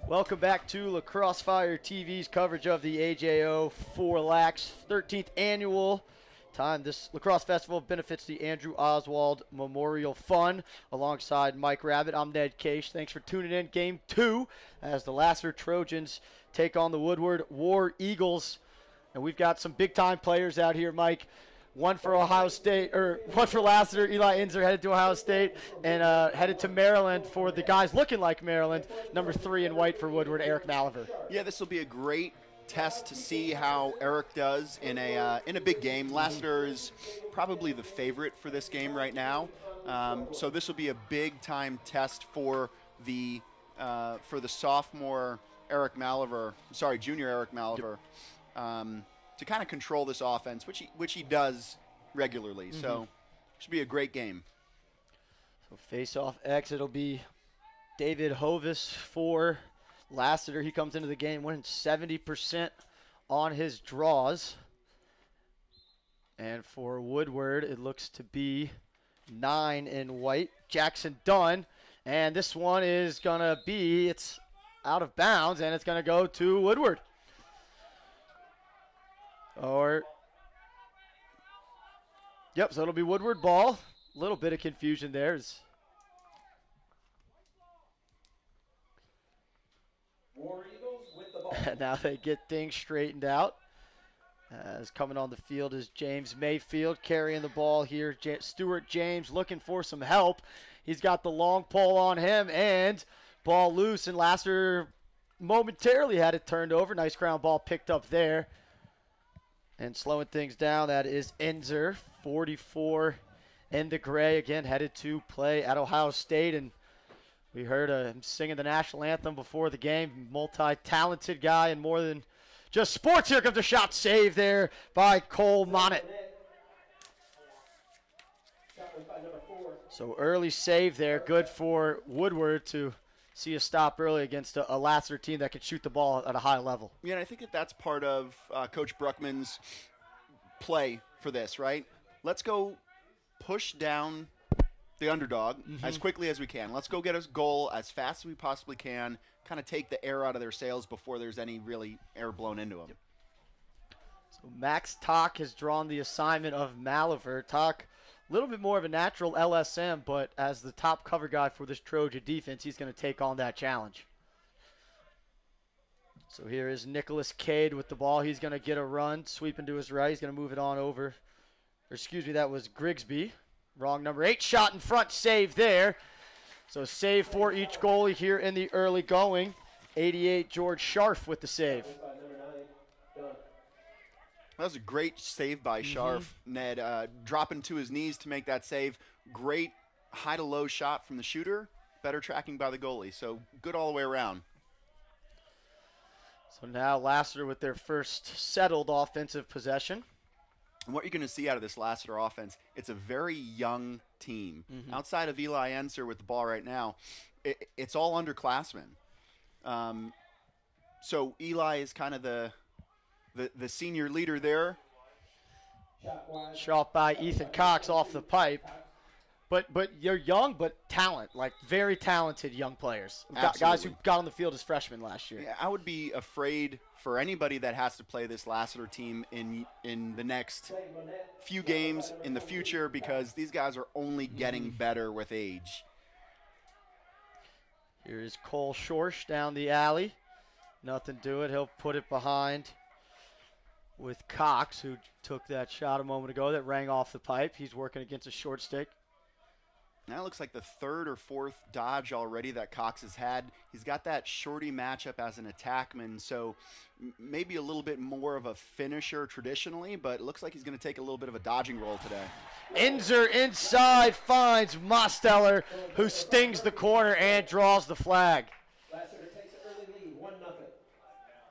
Welcome back to Lacrosse Fire TV's coverage of the AJO4LAX 13th annual time. This lacrosse festival benefits the Andrew Oswald Memorial Fund. Alongside Mike Rabbit, I'm Ned Case. Thanks for tuning in. Game 2 as the Lassiter Trojans take on the Woodward War Eagles. And we've got some big-time players out here, Mike. One for Ohio State, or one for Lassiter. Eli Inzer headed to Ohio State and headed to Maryland for the guys looking like Maryland. Number 3 in white for Woodward, Eric Maliver. Yeah, this will be a great test to see how Eric does in a big game. Lassiter is probably the favorite for this game right now, so this will be a big-time test for the sophomore Eric Maliver. Sorry, junior Eric Maliver. To kind of control this offense, which he does regularly. So it should be a great game. So face-off X, it'll be David Hovis for Lassiter. He comes into the game winning 70% on his draws. And for Woodward, it looks to be 9 in white. Jackson Dunn. And this one is going to be, it's out of bounds, and it's going to go to Woodward. Yep, so it'll be Woodward ball. A little bit of confusion there. War Eagles with the ball. Now they get things straightened out. As coming on the field is James Mayfield carrying the ball here. Stuart James looking for some help. He's got the long pole on him and ball loose, and Lassiter momentarily had it turned over. Nice ground ball picked up there. And slowing things down, that is Inzer, 44 in the gray, again headed to play at Ohio State. And we heard him singing the national anthem before the game. Multi-talented guy and more than just sports. Here comes a shot save there by Cole Monett. So early save there, good for Woodward to see a stop early against a Lassiter team that can shoot the ball at a high level. Yeah, and I think that's part of Coach Bruckman's play for this, right? Let's go push down the underdog as quickly as we can. Let's go get a goal as fast as we possibly can, kind of take the air out of their sails before there's any really air blown into them. So Max Tock has drawn the assignment of Maliver. Tock, a little bit more of a natural LSM, but as the top cover guy for this Trojan defense, he's going to take on that challenge. So here is Nicholas Cade with the ball. He's going to get a run, sweeping to his right. He's going to move it on over. Or excuse me, that was Grigsby. Wrong number 8. Shot in front, save there. So save for each goalie here in the early going. 88, George Scharf with the save. That was a great save by Scharf, Ned. Dropping to his knees to make that save. Great high-to-low shot from the shooter. Better tracking by the goalie. So good all the way around. So now Lassiter with their first settled offensive possession. And what you're going to see out of this Lassiter offense, it's a very young team. Outside of Eli Enser with the ball right now, it's all underclassmen. So Eli is kind of the senior leader there. Shot by Ethan Cox off the pipe. But you're young, but talent, like very talented young players. Guys who got on the field as freshmen last year. Yeah, I would be afraid for anybody that has to play this Lassiter team in the next few games in the future, because these guys are only getting better with age. Here is Cole Schorsch down the alley. Nothing to it. He'll put it behind with Cox, who took that shot a moment ago that rang off the pipe. He's working against a short stick. Now it looks like the third or fourth dodge already that Cox has had. He's got that shorty matchup as an attackman, so maybe a little bit more of a finisher traditionally, but it looks like he's going to take a little bit of a dodging role today. Inzer inside finds Mosteller, who stings the corner and draws the flag. Lassiter takes an early lead, 1-0.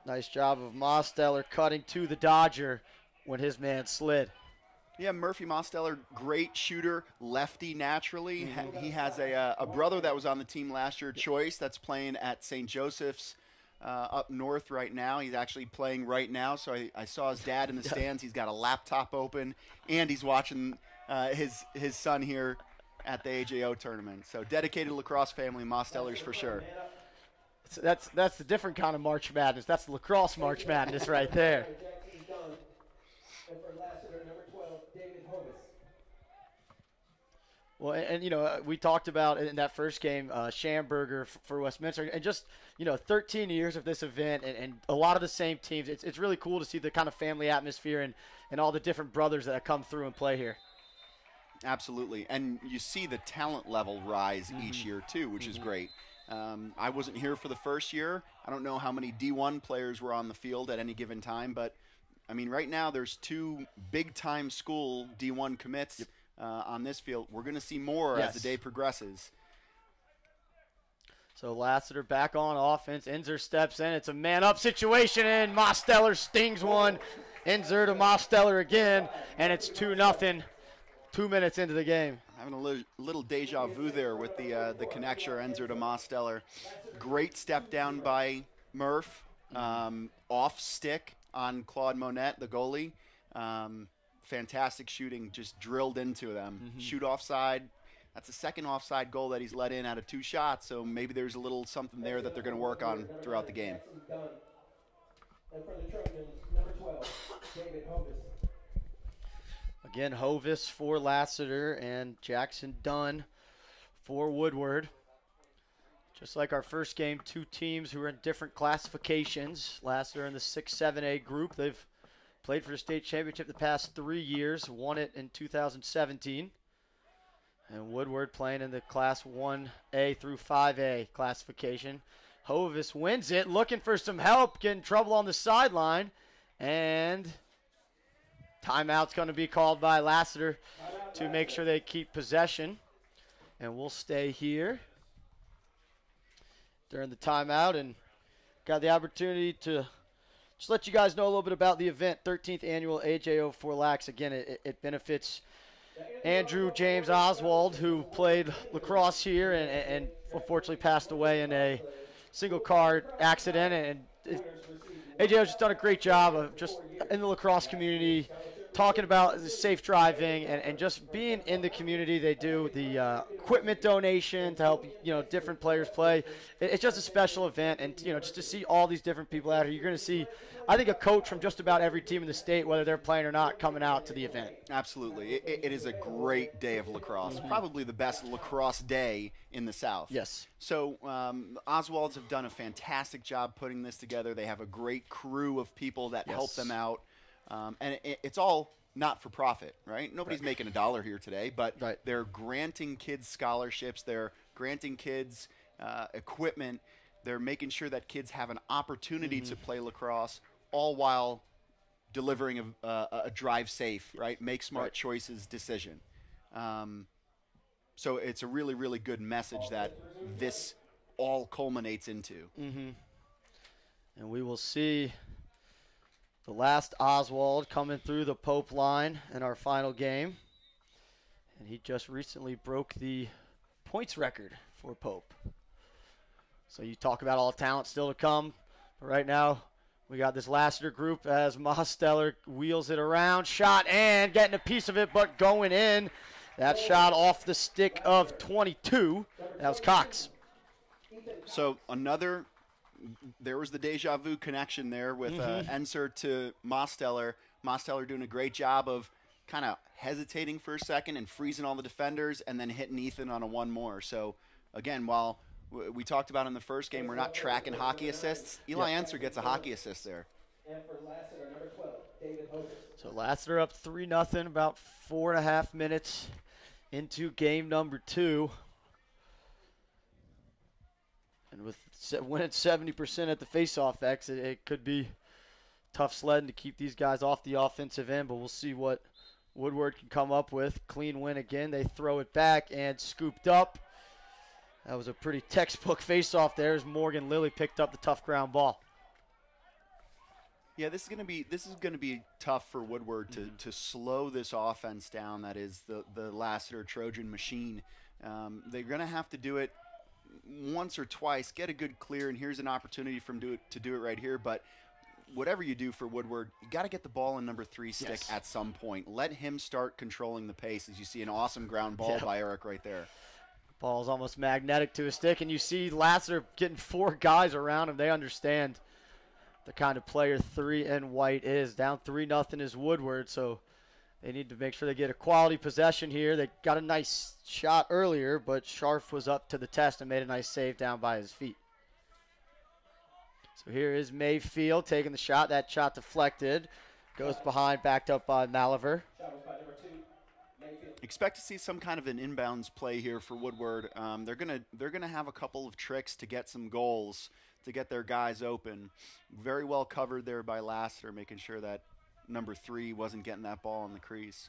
Nice job of Mosteller cutting to the Dodger when his man slid. Yeah, Murphy Mosteller, great shooter, lefty naturally. He has a brother that was on the team last year, Choice, that's playing at St. Joseph's up north right now. He's actually playing right now, so I saw his dad in the stands. He's got a laptop open, and he's watching his son here at the AJO tournament. So dedicated lacrosse family, Mostellers for sure. That's the different kind of March Madness. That's the lacrosse March Madness right there. Jackson's done. And for Lassiter, number 12, David Hovis. Well, and you know, we talked about in that first game, Schamberger for Westminster, and just, you know, 13 years of this event and a lot of the same teams. It's really cool to see the kind of family atmosphere and all the different brothers that come through and play here. Absolutely, and you see the talent level rise each year too, which is great. I wasn't here for the first year. I don't know how many D1 players were on the field at any given time, but I mean, right now there's 2 big-time school D1 commits on this field. We're going to see more as the day progresses. So Lassiter back on offense. Inzer steps in. It's a man-up situation, and Mosteller stings one. Inzer to Mosteller again, and it's 2-0. 2 minutes into the game. Having a little deja vu there with the connection, Enzer to Mosteller. Great step down by Murph. Off stick on Claude Monette, the goalie. Fantastic shooting, just drilled into them. Shoot offside. That's the second offside goal that he's let in out of 2 shots, so maybe there's a little something there that they're going to work on throughout the game. And for the Trojans, number 12, David Hovis. Again, Hovis for Lassiter and Jackson Dunn for Woodward. Just like our first game, 2 teams who are in different classifications. Lassiter in the 6-7A group. They've played for the state championship the past 3 years, won it in 2017. And Woodward playing in the Class 1A through 5A classification. Hovis wins it, looking for some help, getting trouble on the sideline, and timeout's going to be called by Lassiter to make sure they keep possession. And we'll stay here during the timeout and got the opportunity to just let you guys know a little bit about the event, 13th annual AJO4LAX. Again, it benefits Andrew James Oswald, who played lacrosse here and unfortunately passed away in a single car accident. And AJO's just done a great job of just in the lacrosse community talking about safe driving and just being in the community. They do the equipment donation to help, you know, different players play. It's just a special event, and, you know, just to see all these different people out here, you're going to see, I think, a coach from just about every team in the state, whether they're playing or not, coming out to the event. Absolutely. It is a great day of lacrosse, probably the best lacrosse day in the South. Yes. So Oswalds have done a fantastic job putting this together. They have a great crew of people that help them out. And it's all not for profit, right? Nobody's making $1 here today, but they're granting kids scholarships. They're granting kids equipment. They're making sure that kids have an opportunity to play lacrosse, all while delivering a drive safe, right? Make smart choices decision. So it's a really, really good message that this all culminates into. And we will see the last Oswald coming through the Pope line in our final game. And he just recently broke the points record for Pope. So you talk about all the talent still to come. But right now, we got this Lassiter group as Mosteller wheels it around. Shot and getting a piece of it, but going in. That shot off the stick of 22. That was Cox. So there was the deja vu connection there with Enser to Mosteller. Mosteller doing a great job of kind of hesitating for a second and freezing all the defenders and then hitting Ethan on a one more. So, again, while we talked about in the first game, we're not tracking hockey assists, Eli Enser gets a hockey assist there. And for Lassiter, number 12, David Hovis. So Lassiter up 3-0, about 4.5 minutes into game number 2. And with winning 70% at the faceoff X, it could be tough sledding to keep these guys off the offensive end, but we'll see what Woodward can come up with. Clean win again. They throw it back and scooped up. That was a pretty textbook faceoff there as Morgan Lilly picked up the tough ground ball. Yeah, this is gonna be tough for Woodward to slow this offense down. That is the Lassiter Trojan machine. They're gonna have to do it once or twice, get a good clear, and here's an opportunity to do it right here. But whatever you do for Woodward, you got to get the ball in number 3 stick at some point. Let him start controlling the pace, as you see an awesome ground ball by Eric right there. Ball's almost magnetic to his stick, and you see Lassiter getting 4 guys around him. They understand the kind of player 3 and white is. Down 3-0 is Woodward, so they need to make sure they get a quality possession here. They got a nice shot earlier, but Schorsch was up to the test and made a nice save down by his feet. So here is Mayfield taking the shot. That shot deflected. Goes behind, backed up by Malaver. Expect to see some kind of an inbounds play here for Woodward. They're gonna have a couple of tricks to get some goals, to get their guys open. Very well covered there by Lassiter, making sure that number 3 wasn't getting that ball in the crease.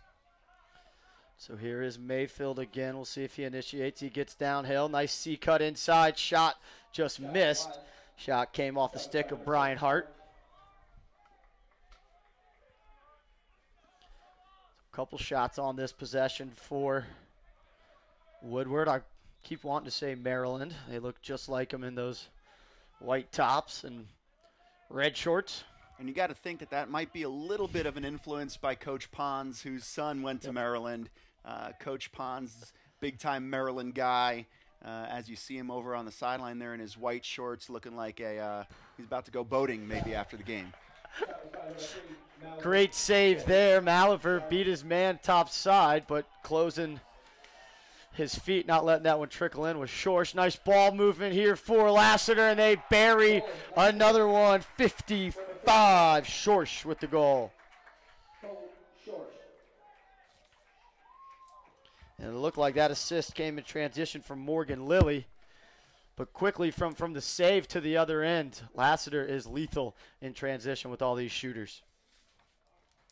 So here is Mayfield again. We'll see if he initiates. He gets downhill. Nice C-cut inside. Shot just missed. Shot came off the stick of Brian Hart. A couple shots on this possession for Woodward. I keep wanting to say Maryland. They look just like him in those white tops and red shorts. And you got to think that that might be a little bit of an influence by Coach Pons, whose son went to Maryland. Coach Pons, big-time Maryland guy. As you see him over on the sideline there in his white shorts, looking like he's about to go boating maybe after the game. Great save there. Malaver beat his man top side, but closing his feet, not letting that one trickle in, was Schorsch. Nice ball movement here for Lassiter, and they bury another one. 55. Schorsch with the goal. And it looked like that assist came in transition from Morgan Lilly. But quickly from the save to the other end, Lassiter is lethal in transition with all these shooters.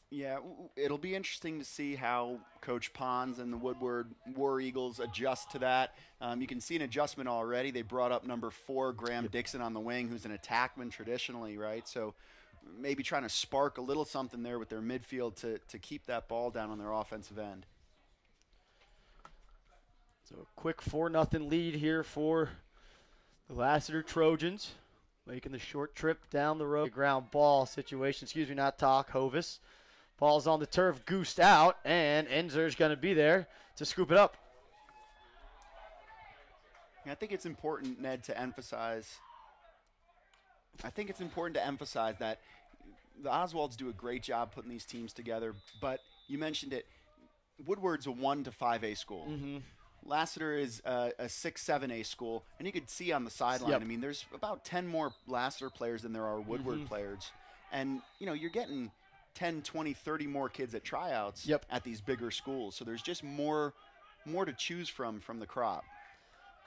Yeah, it'll be interesting to see how Coach Pons and the Woodward War Eagles adjust to that. You can see an adjustment already. They brought up number 4, Graham Dixon, on the wing, who's an attackman traditionally, right? So maybe trying to spark a little something there with their midfield to keep that ball down on their offensive end. So a quick 4-0 lead here for the Lassiter Trojans, making the short trip down the road. Ground ball situation, not talk, Hovis. Ball's on the turf, goosed out, and Enzer's going to be there to scoop it up. I think it's important, Ned, to emphasize. I think it's important to emphasize that the Oswalds do a great job putting these teams together, but you mentioned it, Woodward's a 1 to 5A school. Mm-hmm. Lassiter is a 6-7A school, and you could see on the sideline, Yep. I mean, there's about 10 more Lassiter players than there are Woodward players. And, you're getting 10, 20, 30 more kids at tryouts at these bigger schools. So there's just more to choose from the crop.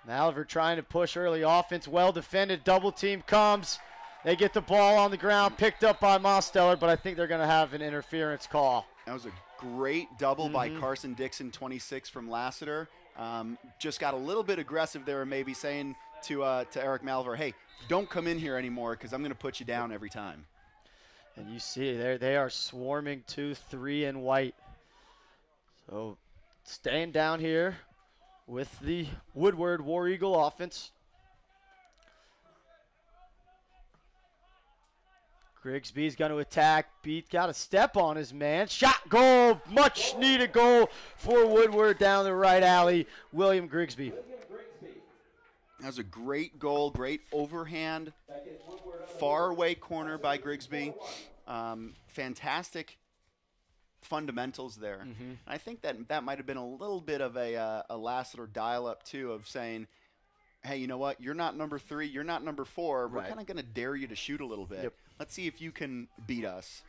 Malaver trying to push early offense, well defended, double team comes. They get the ball on the ground, picked up by Mosteller, but I think they're going to have an interference call. That was a great double by Carson Dixon, 26 from Lassiter. Just got a little bit aggressive there, maybe saying to Eric Malaver, hey, don't come in here anymore because I'm going to put you down every time. And you see they are swarming 2-3 and white. So staying down here with the Woodward War Eagle offense. Grigsby's going to attack. Beat got a step on his man. Shot, goal, much needed goal for Woodward down the right alley. William Grigsby. That was a great goal, great overhand, far away corner by Grigsby. Fantastic fundamentals there. I think that might have been a little bit of a Lassiter dial-up too, of saying, hey, you know what? You're not number 3. You're not number 4. We're kind of going to dare you to shoot a little bit. Let's see if you can beat us.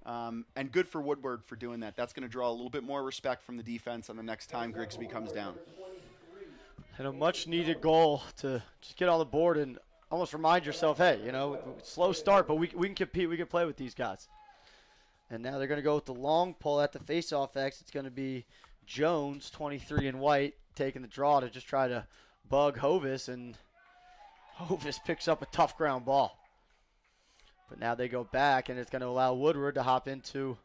And good for Woodward for doing that. That's going to draw a little bit more respect from the defense on the next time Grigsby comes down. And a much-needed goal to just get on the board and almost remind yourself, hey, slow start, but we can compete. We can play with these guys. And now they're going to go with the long pull at the face-off X. It's going to be Jones, 23 in white, taking the draw to just try to bug Hovis, and Hovis picks up a tough ground ball. But now they go back, and it's going to allow Woodward to hop into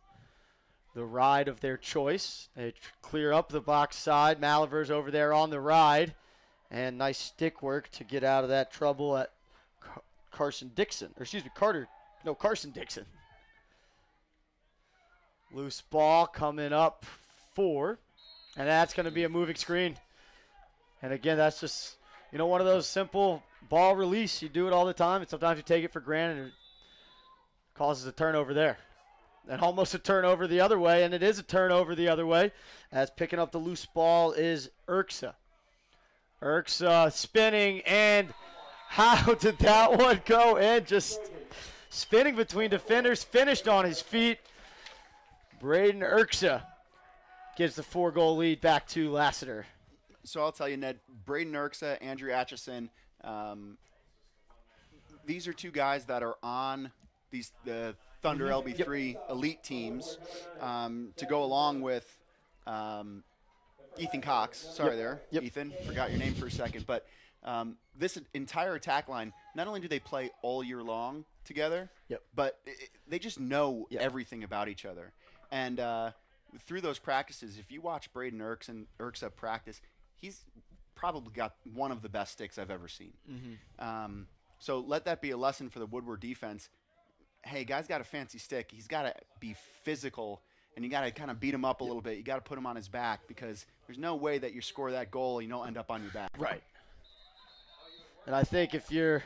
the ride of their choice. They clear up the box side. Malaver's over there on the ride. And nice stick work to get out of that trouble at Carson Dixon. Or excuse me, Carson Dixon. Loose ball coming up 4. And that's going to be a moving screen. And again, that's just, one of those simple ball release. You do it all the time, and sometimes you take it for granted, and it causes a turnover there. And almost a turnover the other way, and it is a turnover the other way, as picking up the loose ball is Urksa. Urksa spinning, and how did that one go in? Just spinning between defenders, finished on his feet. Braden Urksa gives the 4-goal lead back to Lassiter. So I'll tell you, Ned, Braden Urksa, Andrew Atchison, these are two guys that are on the Thunder LB3 elite teams to go along with Ethan Cox. Sorry there, Ethan. Forgot your name for a second. But this entire attack line, not only do they play all year long together, but they just know everything about each other. And through those practices, if you watch Braden Urksa practice, he's probably got one of the best sticks I've ever seen. So let that be a lesson for the Woodward defense. Hey, guy's got a fancy stick. He's got to be physical, and you got to kind of beat him up a little bit. You got to put him on his back, because there's no way that you score that goal and you don't end up on your back. Right. And I think if you're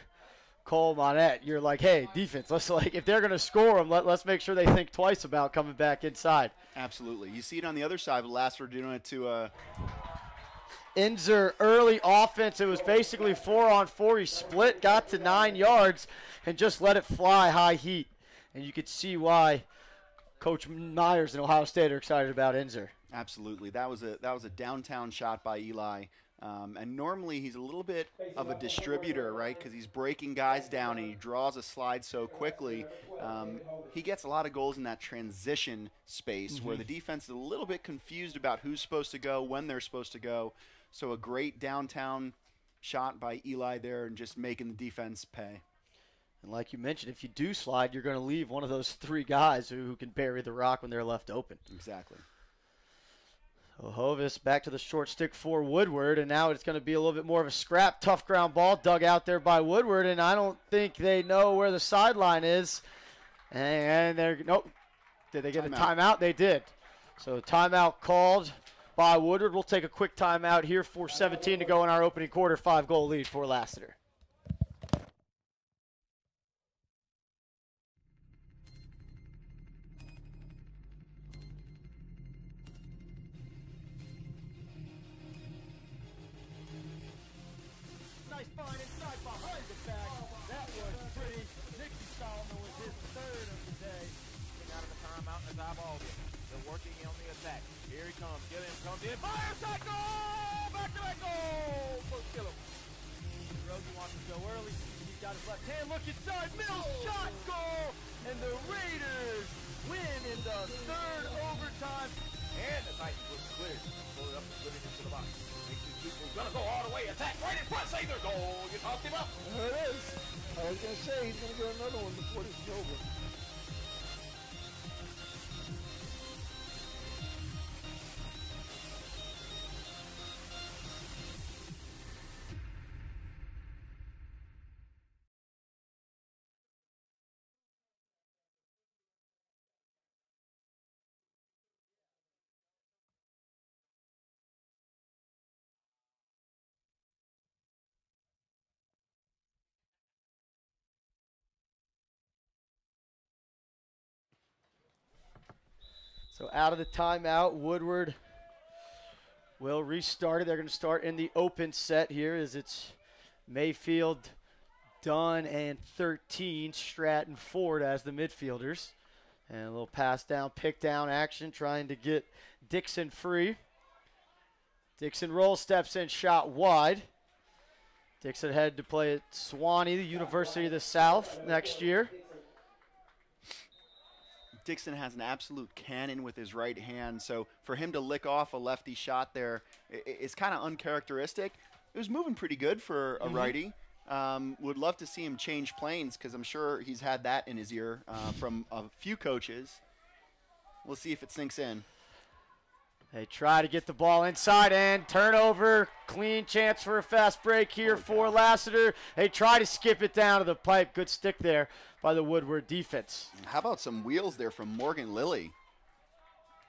Cole Monette, you're like, hey, defense, if they're going to score them, let's make sure they think twice about coming back inside. Absolutely. You see it on the other side, but Lassiter doing it to Inzer, early offense. It was basically 4-on-4. He split, got to 9 yards, and just let it fly high heat. And you could see why Coach Myers and Ohio State are excited about Inzer. Absolutely. That was a downtown shot by Eli. And normally he's a little bit of a distributor, right, because he's breaking guys down and he draws a slide so quickly. He gets a lot of goals in that transition space where the defense is a little bit confused about who's supposed to go, when they're supposed to go. So a great downtown shot by Eli there and just making the defense pay. And like you mentioned, if you do slide, you're going to leave one of those 3 guys who can bury the rock when they're left open. Exactly. So Hovis back to the short stick for Woodward, and now it's going to be a little bit more of a scrap, tough ground ball dug out there by Woodward, and I don't think they know where the sideline is. And they're, nope. Did they get a timeout? They did. So timeout called by Woodward. We'll take a quick timeout here. 4:17 to go in our opening quarter. 5-goal lead for Lassiter. Nice find inside behind the back. That was pretty. Nicky Solomon was his 3rd of the day. Out of the timeout as I've all been. They're working on the attack. Here he comes. Gilliam comes in. Fire shot goal! Back to back goal! Coach Gilliam. Rosie wants to go early. He's got his left hand. Look inside. Mills shot goal. And the Raiders win in the 3rd overtime. And the Titans was cleared. Pull it up and put it into the box. Makes these people gonna go all the way. Attack right in front. Save their goal. You talked him up. There it is. I was going to say he's going to get another one before this is over. So out of the timeout, Woodward will restart it. They're going to start in the open set here as it's Mayfield, Dunn, and 13, Stratton, Ford as the midfielders. And a little pass down, pick down action, trying to get Dixon free. Dixon roll, steps in, shot wide. Dixon headed to play at Sewanee, the University of the South, next year. Dixon has an absolute cannon with his right hand, so for him to lick off a lefty shot there is kind of uncharacteristic. It was moving pretty good for a righty. Would love to see him change planes because I'm sure he's had that in his ear from a few coaches. We'll see if it sinks in. They try to get the ball inside and turnover. Clean chance for a fast break here for Lassiter. They try to skip it down to the pipe. Good stick there by the Woodward defense. How about some wheels there from Morgan Lilly?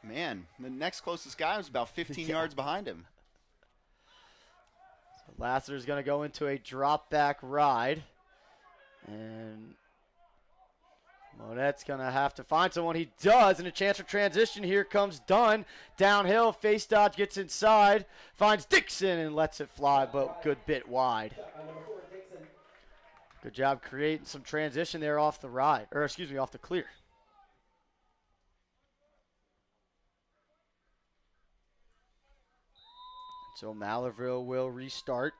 Man, the next closest guy was about 15 yards behind him. Lassiter's going to go into a drop back ride. And Monette's going to have to find someone. He does, and a chance for transition. Here comes Dunn. Downhill, face dodge, gets inside. Finds Dixon and lets it fly, but good bit wide. Good job creating some transition there off the ride, or excuse me, off the clear. So Mallerville will restart.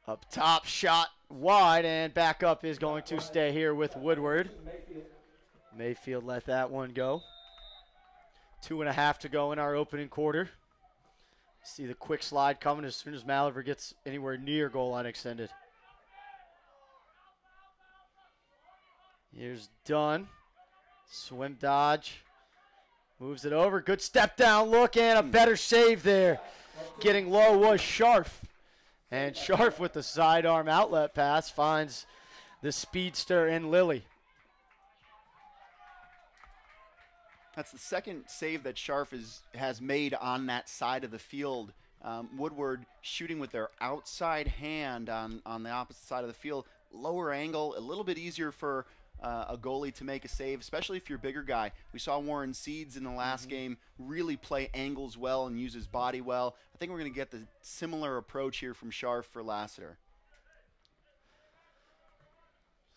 Up top, shot wide, and back up is going to stay here with Woodward. Mayfield let that one go. 2.5 to go in our opening quarter. See the quick slide coming as soon as Mallerville gets anywhere near goal line extended. Here's Dunn. Swim dodge. Moves it over. Good step down look and a better save there. Getting low was Scharf. And Scharf with the sidearm outlet pass finds the speedster in Lilly. That's the second save that Scharf has made on that side of the field. Woodward shooting with their outside hand on the opposite side of the field. Lower angle, a little bit easier for a goalie to make a save, especially if you're a bigger guy. We saw Warren Seeds in the last game really play angles well and use his body well. I think we're going to get the similar approach here from Scharf for Lassiter.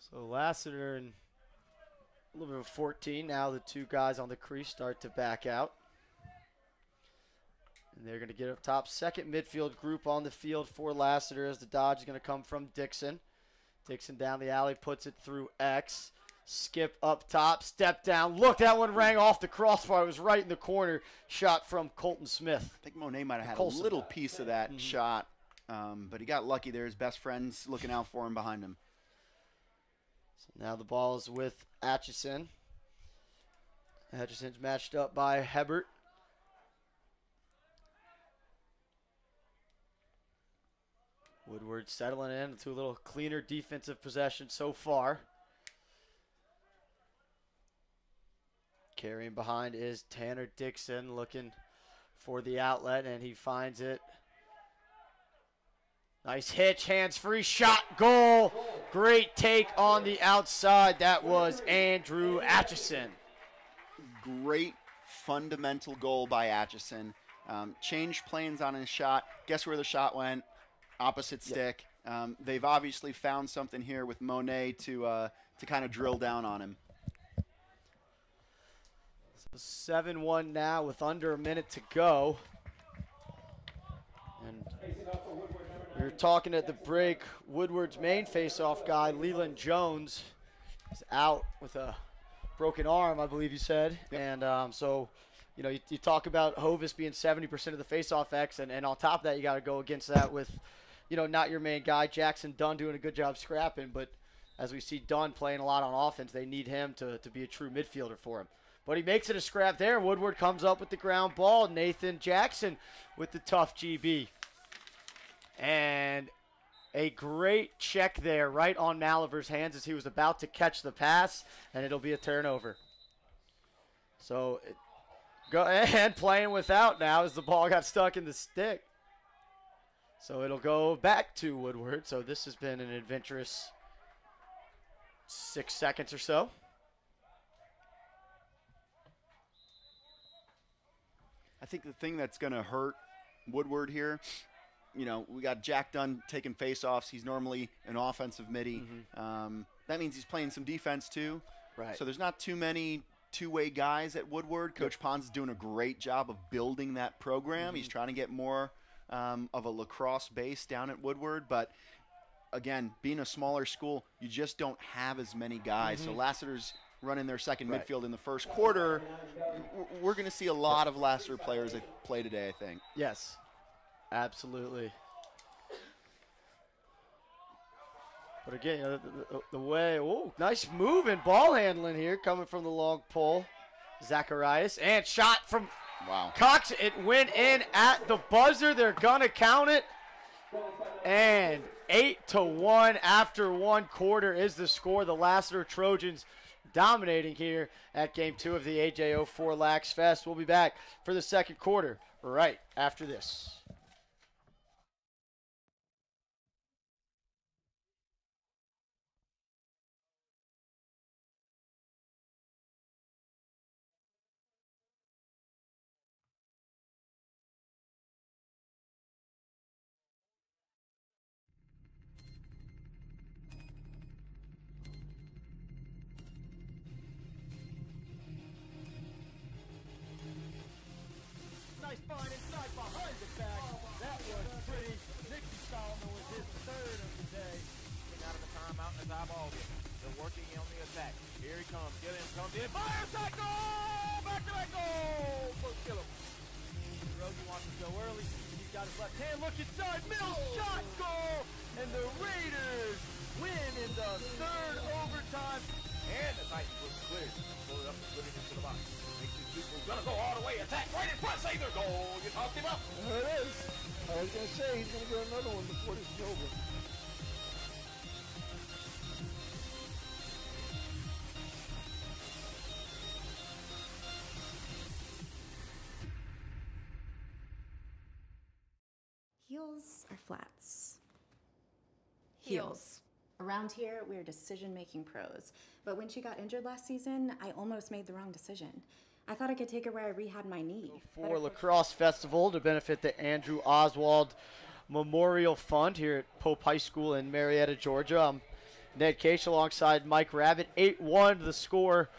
So Lassiter and a little bit of 14. Now the two guys on the crease start to back out. And they're going to get up top. Second midfield group on the field for Lassiter as the dodge is going to come from Dixon. Dixon down the alley, puts it through X. Skip up top, step down. Look, that one rang off the crossbar. It was right in the corner. Shot from Colton Smith. I think Monet might have had a little piece of that shot, but he got lucky there. His best friend's looking out for him behind him. So now the ball is with Atchison. Atchison's matched up by Hebert. Woodward settling in to a little cleaner defensive possession so far. Carrying behind is Tanner Dixon looking for the outlet, and he finds it. Nice hitch, hands-free shot, goal. Great take on the outside. That was Andrew Atchison. Great fundamental goal by Atchison. Changed planes on his shot. Guess where the shot went? Opposite stick. They've obviously found something here with Monet to kind of drill down on him. So 7-1 now with under a minute to go. And we were talking at the break. Woodward's main face-off guy, Leland Jones, is out with a broken arm, I believe you said. Yep. And so, you know, you talk about Hovis being 70% of the face-off X, and on top of that, you got to go against that with, you know, not your main guy, Jackson Dunn, doing a good job scrapping. But as we see Dunn playing a lot on offense, they need him to be a true midfielder for him. But he makes it a scrap there. Woodward comes up with the ground ball. Nathan Jackson with the tough GB. And a great check there right on Mallerville's hands as he was about to catch the pass, and it'll be a turnover. So go ahead, playing without now as the ball got stuck in the stick. So it'll go back to Woodward. So this has been an adventurous 6 seconds or so. I think the thing that's going to hurt Woodward here, you know, we got Jack Dunn taking face-offs. He's normally an offensive midi. That means he's playing some defense too. Right. So there's not too many two-way guys at Woodward. Coach Pons is doing a great job of building that program. He's trying to get more of a lacrosse base down at Woodward. But, again, being a smaller school, you just don't have as many guys. So Lassiter's running their second midfield in the first quarter. We're going to see a lot of Lassiter players that play today, I think. Yes, absolutely. But again, you know, the way, nice move and ball handling here coming from the long pole. Zacharias, and shot from Cox. It went in at the buzzer. They're going to count it. And 8-1 after one quarter is the score. The Lassiter Trojans dominating here at Game 2 of the AJO4LAX Fest. We'll be back for the second quarter right after this. Nice find inside behind the back. That was pretty. Nicky Solomon was his third of the day. Getting out of the timeout and it's eyeball game. They're working on the attack. Here he comes. Gilliam comes in. Fire shot goal! Back-to-back goal! First kill him. Rosie wants to go early. He's got his left hand. Look inside. Middle shot goal. And the Raiders win in the third overtime. And the Titans was cleared. Pull it up and put it into the box. Makes these people gonna go all the way. Attack right in front. Save their goal. You talked him up. There it is. I was going to say he's going to get another one before this is over. Heels or flats? Heels. Around here, we're decision-making pros. But when she got injured last season, I almost made the wrong decision. I thought I could take her where I rehabbed my knee. For Lacrosse Festival to benefit the Andrew Oswald Memorial Fund here at Pope High School in Marietta, Georgia. I'm Ned Case alongside Mike Rabbit. 8-1 the score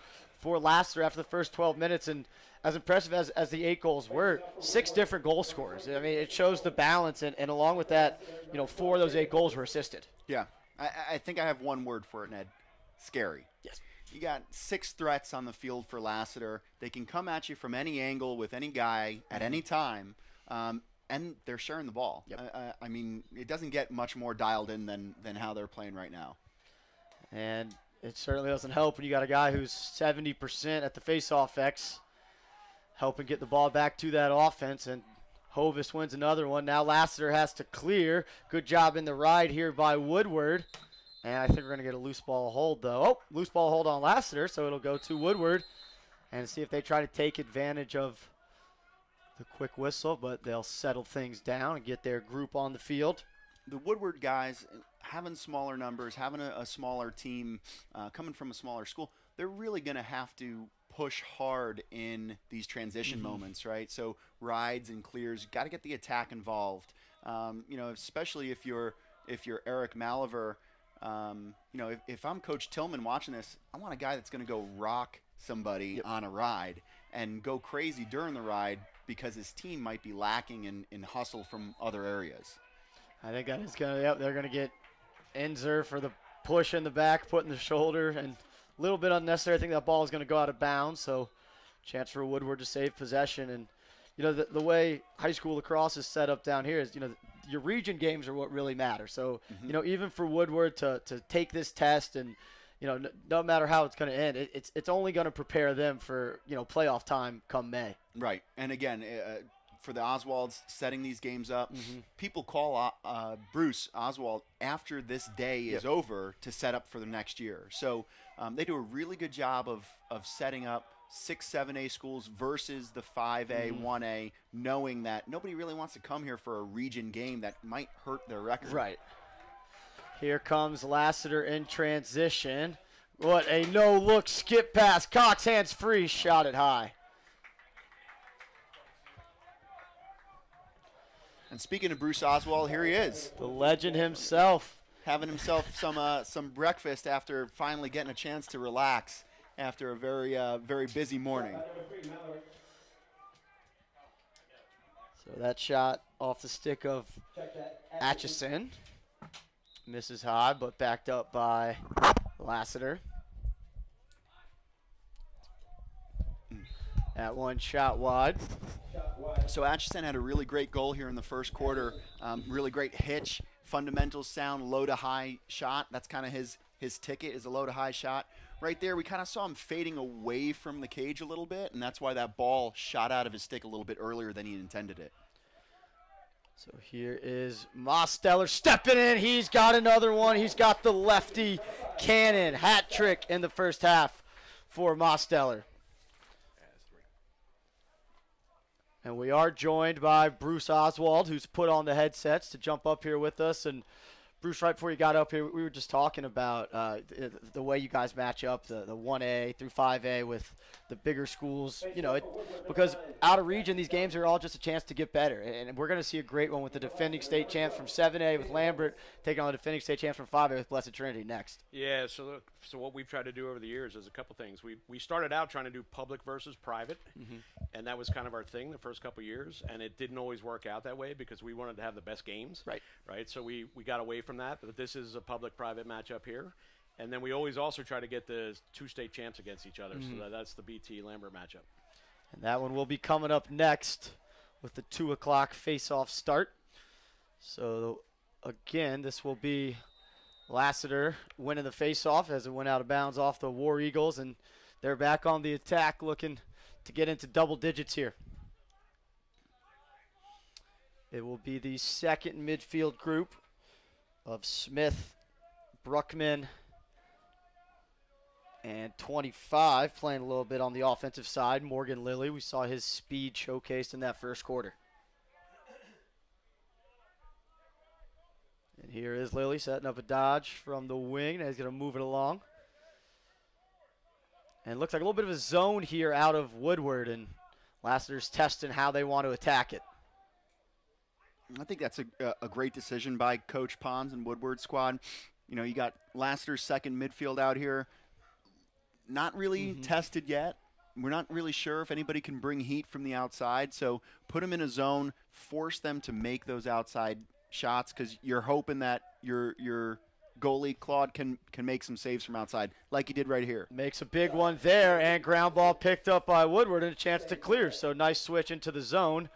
for Lassiter after the first 12 minutes. And as impressive as the 8 goals were, 6 different goal scorers. I mean, it shows the balance. And along with that, 4 of those 8 goals were assisted. Yeah. I think I have one word for it, Ned. Scary. Yes. You got 6 threats on the field for Lassiter. They can come at you from any angle with any guy at any time, and they're sharing the ball. Yep. I mean, it doesn't get much more dialed in than how they're playing right now. And it certainly doesn't help when you got a guy who's 70% at the faceoff X, helping get the ball back to that offense. And Hovis wins another one. Now Lassiter has to clear. Good job in the ride here by Woodward. And I think we're going to get a loose ball hold, though. Oh, loose ball hold on Lassiter, so it'll go to Woodward. And see if they try to take advantage of the quick whistle, but they'll settle things down and get their group on the field. The Woodward guys, having smaller numbers, having a smaller team, coming from a smaller school, they're really going to have to push hard in these transition moments, right? So rides and clears, got to get the attack involved. Especially if you're Eric Maliver. If I'm Coach Tillman watching this, I want a guy that's going to go rock somebody on a ride and go crazy during the ride because his team might be lacking in hustle from other areas. I think that is going to, they're going to get Enzer for the push in the back, put in the shoulder, and a little bit unnecessary. I think that ball is going to go out of bounds, so chance for Woodward to save possession. And, the way high school lacrosse is set up down here is, your region games are what really matter. So, even for Woodward to take this test and, no matter how it's going to end, it's only going to prepare them for, playoff time come May. Right. And again, for the Oswalds setting these games up, people call Bruce Oswald after this day is over to set up for the next year. So they do a really good job of setting up 6, 7A schools versus the 5A, 1A, knowing that nobody really wants to come here for a region game that might hurt their record. Right. Here comes Lassiter in transition. What a no-look skip pass. Cox hands free, shot it high. And speaking of Bruce Oswald, here he is. The legend himself. Having himself some breakfast after finally getting a chance to relax after a very busy morning. So that shot off the stick of Atchison. Misses high, but backed up by Lassiter. That one shot wide. So Atchison had a really great goal here in the first quarter. Really great hitch, fundamentals sound, low to high shot. That's kind of his ticket, is a low to high shot. Right there, we kind of saw him fading away from the cage a little bit, and that's why that ball shot out of his stick a little bit earlier than he intended it. So here is Mosteller stepping in. He's got another one. He's got the lefty cannon hat trick in the first half for Mosteller. And we are joined by Bruce Oswald, who's put on the headsets to jump up here with us. And Bruce, right before you got up here, we were just talking about the way you guys match up, the 1A through 5A with the bigger schools. You know, because out of region, these games are all just a chance to get better. And we're going to see a great one with the defending state champs from 7A with Lambert taking on the defending state champs from 5A with Blessed Trinity next. Yeah, so what we've tried to do over the years is a couple things. We started out trying to do public versus private, and that was kind of our thing the first couple years, and it didn't always work out that way because we wanted to have the best games. Right. So we got away from that, but this is a public-private matchup here. And then we always also try to get the two state champs against each other, so that's the BT Lambert matchup. And that one will be coming up next with the 2 o'clock face-off start. So, again, this will be Lassiter winning the face-off as it went out of bounds off the War Eagles, and they're back on the attack looking to get into double digits here. It will be the second midfield group of Smith, Bruckman, and 25 playing a little bit on the offensive side. Morgan Lilly, we saw his speed showcased in that first quarter. And here is Lilly setting up a dodge from the wing. Now he's going to move it along. And it looks like a little bit of a zone here out of Woodward, and Lassiter's testing how they want to attack it. I think that's a great decision by Coach Pons and Woodward squad. You know, you got Lassiter's second midfield out here. Not really tested yet. We're not really sure if anybody can bring heat from the outside. So put them in a zone, force them to make those outside shots because you're hoping that your goalie, Claude, can make some saves from outside like he did right here. Makes a big one there, and ground ball picked up by Woodward and a chance to clear. So nice switch into the zone.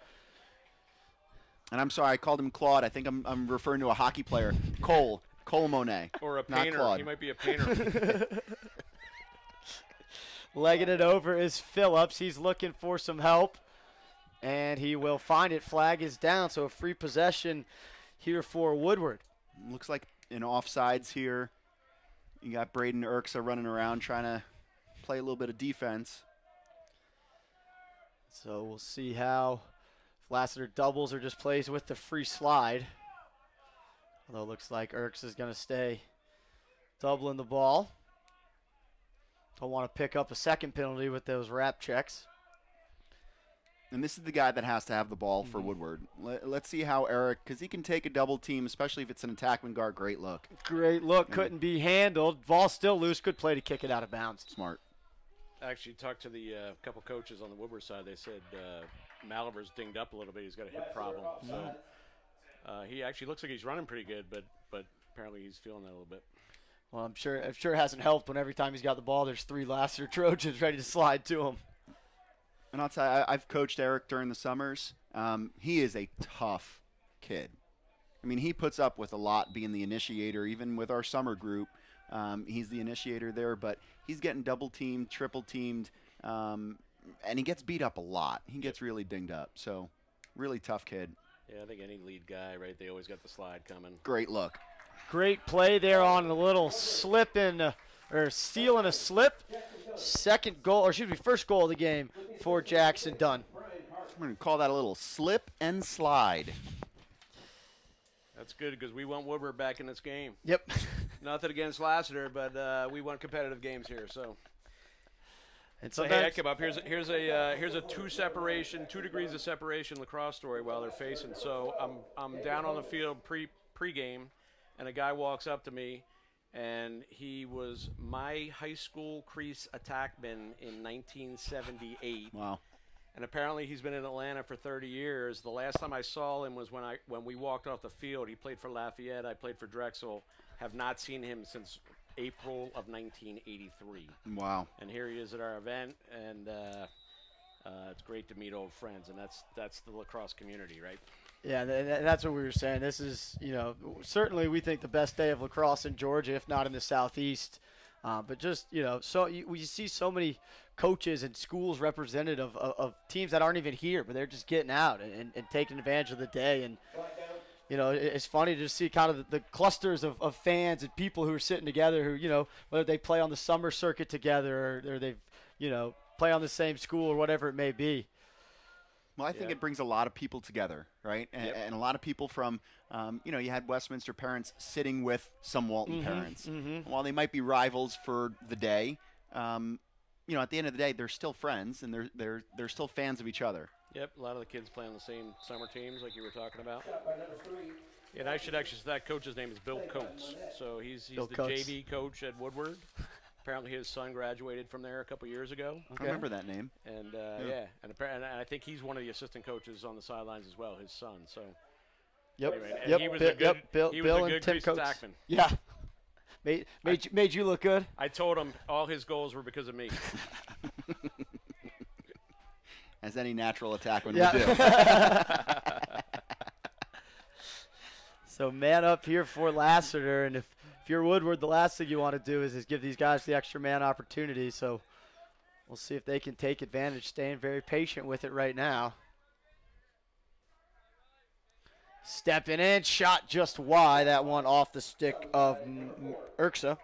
And I'm sorry, I called him Claude. I think I'm referring to a hockey player. Cole Monet. Or a not painter. Claude. He might be a painter. Legging it over is Phillips. He's looking for some help, and he will find it. Flag is down, so a free possession here for Woodward. Looks like an offsides here. You got Braden Urksa running around trying to play a little bit of defense. So we'll see how Lassiter doubles or just plays with the free slide. Although it looks like Urksa is going to stay doubling the ball. Don't want to pick up a second penalty with those wrap checks. And this is the guy that has to have the ball for Woodward. Let's see how Eric, because he can take a double team, especially if it's an attackman guard. Great look. Great look. Couldn't be handled. Ball still loose. Good play to kick it out of bounds. Smart. I actually talked to the couple coaches on the Woodward side. They said Maliver's dinged up a little bit. He's got a hip problem. So he actually looks like he's running pretty good, but apparently he's feeling that a little bit. Well, I'm sure it hasn't helped when every time he's got the ball, there's 3 Lassiter Trojans ready to slide to him. And I'll tell you, I've coached Eric during the summers. He is a tough kid. I mean, he puts up with a lot being the initiator, even with our summer group. He's the initiator there, but he's getting double-teamed, triple-teamed, and he gets beat up a lot. He gets really dinged up, so really tough kid. Yeah, I think any lead guy, right, they always got the slide coming. Great look. Great play there on a little slip or steal and a slip. First goal of the game for Jackson Dunn. I'm going to call that a little slip and slide. That's good because we want Woodward back in this game. Yep. Nothing against Lassiter, but we want competitive games here. So. And So hey, I come up. Here's a 2 degrees of separation lacrosse story while they're facing. So I'm down on the field pregame, and a guy walks up to me, and he was my high school crease attackman in 1978. Wow. And apparently he's been in Atlanta for 30 years. The last time I saw him was when we walked off the field. He played for Lafayette. I played for Drexel. Have not seen him since April of 1983. Wow. And here he is at our event, and it's great to meet old friends, and that's the lacrosse community, right? Yeah, that's what we were saying. This is, certainly we think the best day of lacrosse in Georgia, if not in the Southeast. But just, we see so many coaches and schools represented of teams that aren't even here, but they're just getting out and taking advantage of the day. And you know, it's funny to see kind of the clusters of fans and people who are sitting together who, you know, whether they play on the summer circuit together or they've, you know, play on the same school or whatever it may be. Well, I think it brings a lot of people together, right? And a lot of people from, you know, you had Westminster parents sitting with some Walton parents. And while they might be rivals for the day, you know, at the end of the day, they're still friends and they're still fans of each other. Yep, a lot of the kids play on the same summer teams like you were talking about. Shot by number 3. And I should actually say that coach's name is Bill Coates. So he's Bill the Coates. JV coach at Woodward. Apparently his son graduated from there a couple years ago. I remember that name. And and I think he's one of the assistant coaches on the sidelines as well, his son. So Yep. anyway, and Yep. he was Bill, a good, Bill, he was Bill a and good Tim grease Coates. attackman. Yeah. Made you look good. I told him all his goals were because of me. As any natural attackman would Yeah. do. So man up here for Lassiter, and if you're Woodward, the last thing you want to do is give these guys the extra man opportunity. So we'll see if they can take advantage, staying very patient with it right now. Stepping in, shot just wide. That one off the stick of Urksa.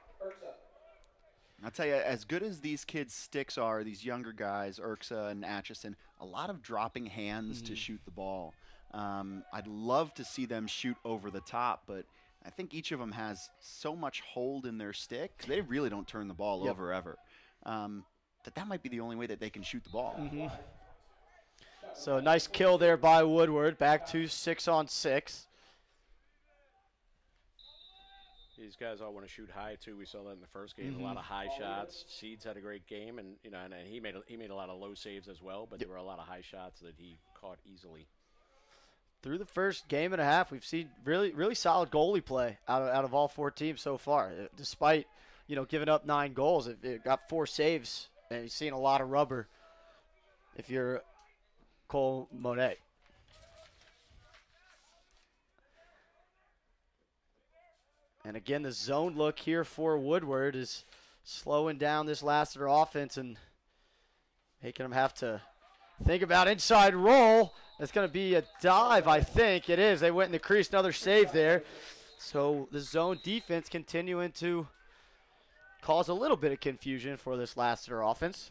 I'll tell you, as good as these kids' sticks are, these younger guys, Urksa and Atchison, a lot of dropping hands to shoot the ball. I'd love to see them shoot over the top, but I think each of them has so much hold in their stick. They really don't turn the ball over ever. That might be the only way that they can shoot the ball. So nice kill there by Woodward. Back to 6-on-6. These guys all want to shoot high too. We saw that in the first game. A lot of high shots. Seeds had a great game, and you know, and he made a lot of low saves as well. But there were a lot of high shots that he caught easily. Through the first game and a half, we've seen really solid goalie play out of all four teams so far. Despite, you know, giving up 9 goals, it got 4 saves, and you've seen a lot of rubber. If you're Cole Monet. And again, the zone look here for Woodward is slowing down this Lassiter offense and making them have to think about inside roll. It's going to be a dive, I think. It is. They went in the crease. Another save there. So the zone defense continuing to cause a little bit of confusion for this Lassiter offense.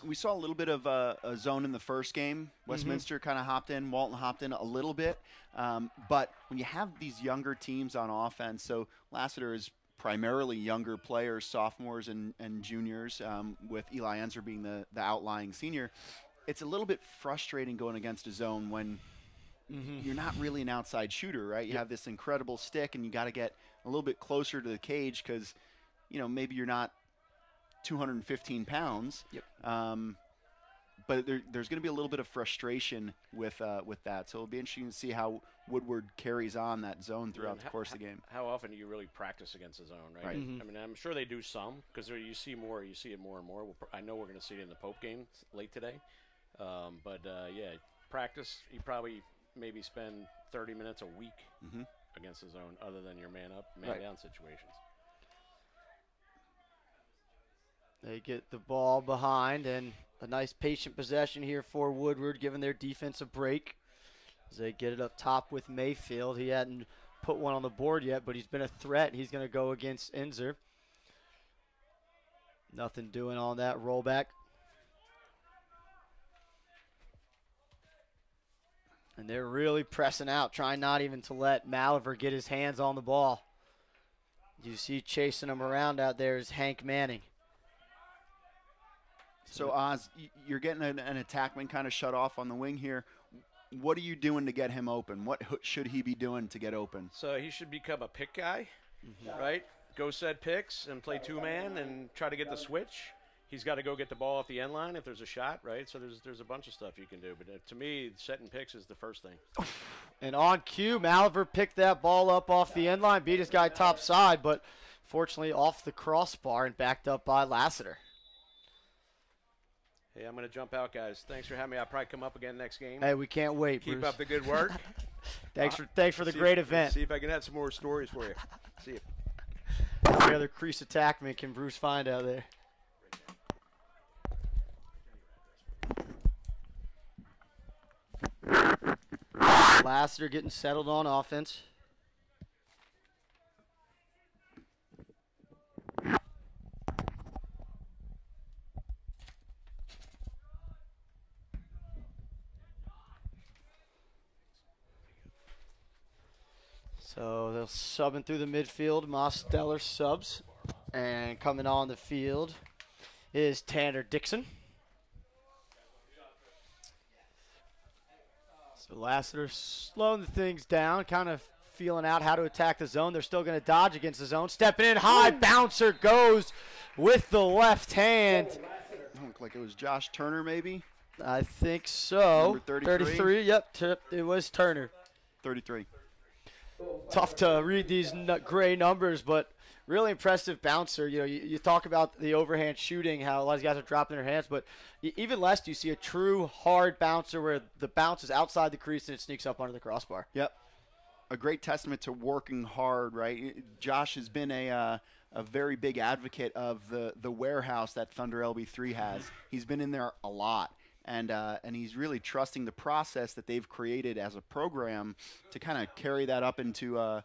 We saw a little bit of a zone in the first game. Westminster kind of hopped in. Walton hopped in a little bit. But when you have these younger teams on offense, so Lassiter is primarily younger players, sophomores and juniors, with Eli Enzer being the outlying senior, it's a little bit frustrating going against a zone when you're not really an outside shooter, right? You have this incredible stick, and you got to get a little bit closer to the cage because, you know, maybe you're not 215 pounds. But there's going to be a little bit of frustration with that. So it'll be interesting to see how Woodward carries on that zone throughout the course of the game. How often do you really practice against a zone, right? I mean, I'm sure they do some because you see it more and more. I know we're going to see it in the Pope game late today. Yeah, practice, you probably maybe spend 30 minutes a week against the zone other than your man-up, man-down situations. They get the ball behind, and a nice patient possession here for Woodward, giving their defense a break as they get it up top with Mayfield. He hadn't put one on the board yet, but he's been a threat. He's going to go against Enzer. Nothing doing on that rollback. And they're really pressing out, trying not even to let Maliver get his hands on the ball. You see chasing him around out there is Hank Manning. So, Oz, you're getting an attackman kind of shut off on the wing here. What are you doing to get him open? What should he be doing to get open? So he should become a pick guy, right? Go set picks and play 2-man and try to get the switch. He's got to go get the ball off the end line if there's a shot, right? So there's a bunch of stuff you can do. But to me, setting picks is the first thing. And on cue, Maliver picked that ball up off the end line, beat his guy top side, but fortunately off the crossbar and backed up by Lassiter. Hey, I'm going to jump out, guys. Thanks for having me. I'll probably come up again next game. Hey, we can't wait, Keep Bruce. up the good work. Thanks for the great event. See if I can have some more stories for you. See you. Every other crease attackman can Bruce find out there. Lassiter getting settled on offense. So they'll subbing through the midfield. Mosteller subs. And coming on the field is Tanner Dixon. So Lassiter slowing things down, kind of feeling out how to attack the zone. They're still going to dodge against the zone. Stepping in high, bouncer goes with the left hand. Looked like it was Josh Turner, maybe. I think so. Number 33, yep, it was Turner. 33. Tough to read these gray numbers, but really impressive bouncer. You know, you talk about the overhand shooting, how a lot of these guys are dropping their hands, but even less, you see a true hard bouncer where the bounce is outside the crease and it sneaks up under the crossbar. Yep. A great testament to working hard, right? Josh has been a very big advocate of the warehouse that Thunder LB3 has. He's been in there a lot. And he's really trusting the process that they've created as a program to kind of carry that up into a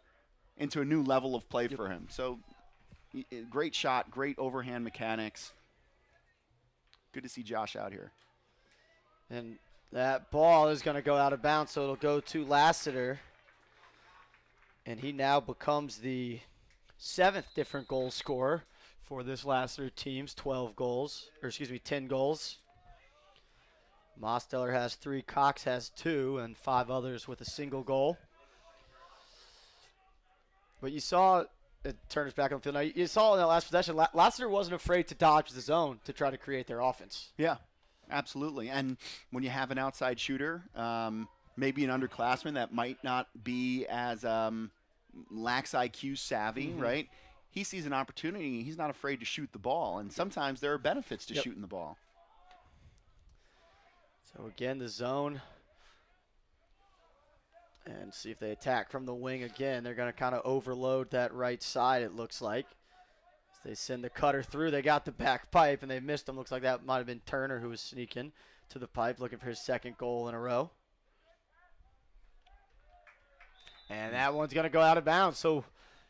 new level of play for him. So, great shot, great overhand mechanics. Good to see Josh out here. And that ball is going to go out of bounds, so it'll go to Lassiter. And he now becomes the 7th different goal scorer for this Lassiter team's 10 goals. Mosteller has 3, Cox has 2, and 5 others with a single goal. But you saw, it turns back on the field. Now, you saw in that last possession, Lassiter wasn't afraid to dodge the zone to try to create their offense. Yeah, absolutely. And when you have an outside shooter, maybe an underclassman that might not be as lax IQ savvy, right? He sees an opportunity. He's not afraid to shoot the ball. And sometimes there are benefits to shooting the ball. So again, the zone, and see if they attack from the wing again. They're going to kind of overload that right side, it looks like. As they send the cutter through, they got the back pipe, and they missed him. Looks like that might have been Turner who was sneaking to the pipe, looking for his 2nd goal in a row. And that one's going to go out of bounds. So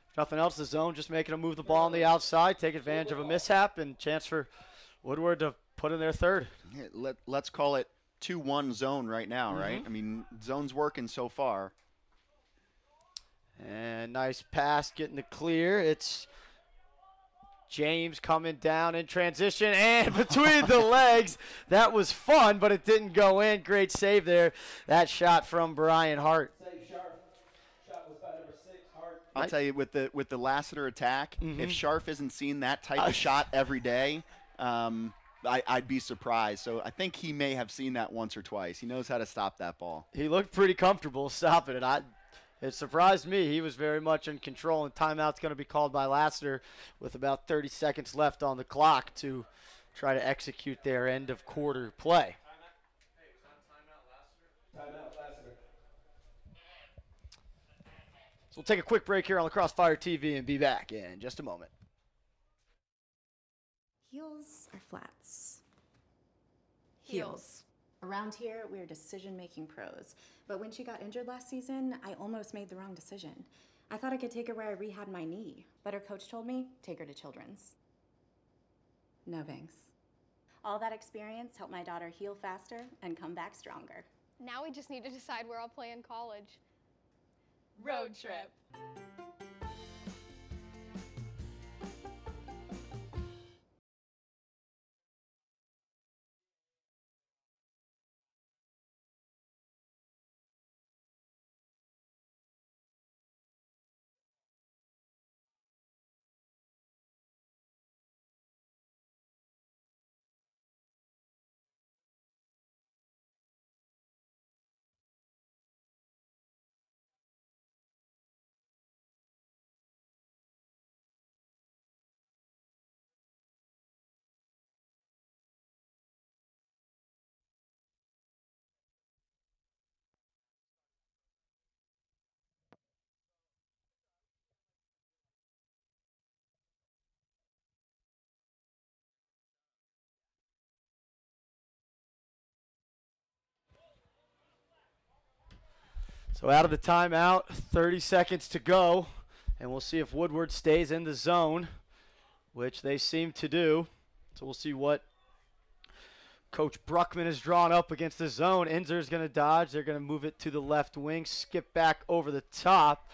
if nothing else, the zone just making them move the ball on the outside, take advantage of a mishap, and chance for Woodward to put in their 3rd. Yeah, let's call it 2-1 zone right now, right? I mean, zone's working so far. And nice pass getting the clear. It's James coming down in transition and between the legs. That was fun, but it didn't go in. Great save there. That shot from Brian Hart. Shot was by number 6, Hart. I'll tell you, with the Lassiter attack, if Scharf isn't seeing that type of shot every day, I'd be surprised. So I think he may have seen that once or twice. He knows how to stop that ball. He looked pretty comfortable stopping it. It surprised me. He was very much in control, and timeout's going to be called by Lassiter with about 30 seconds left on the clock to try to execute their end of quarter play. Timeout, Lassiter. So we'll take a quick break here on Lacrosse Fire TV and be back in just a moment. Heels or flats? Heels. Around here, we're decision-making pros. But when she got injured last season, I almost made the wrong decision. I thought I could take her where I rehabbed my knee, but her coach told me, take her to Children's. No thanks. All that experience helped my daughter heal faster and come back stronger. Now we just need to decide where I'll play in college. Road trip. So out of the timeout, 30 seconds to go, and we'll see if Woodward stays in the zone, which they seem to do. So we'll see what Coach Bruckman has drawn up against the zone. Inzer's going to dodge. They're going to move it to the left wing, skip back over the top.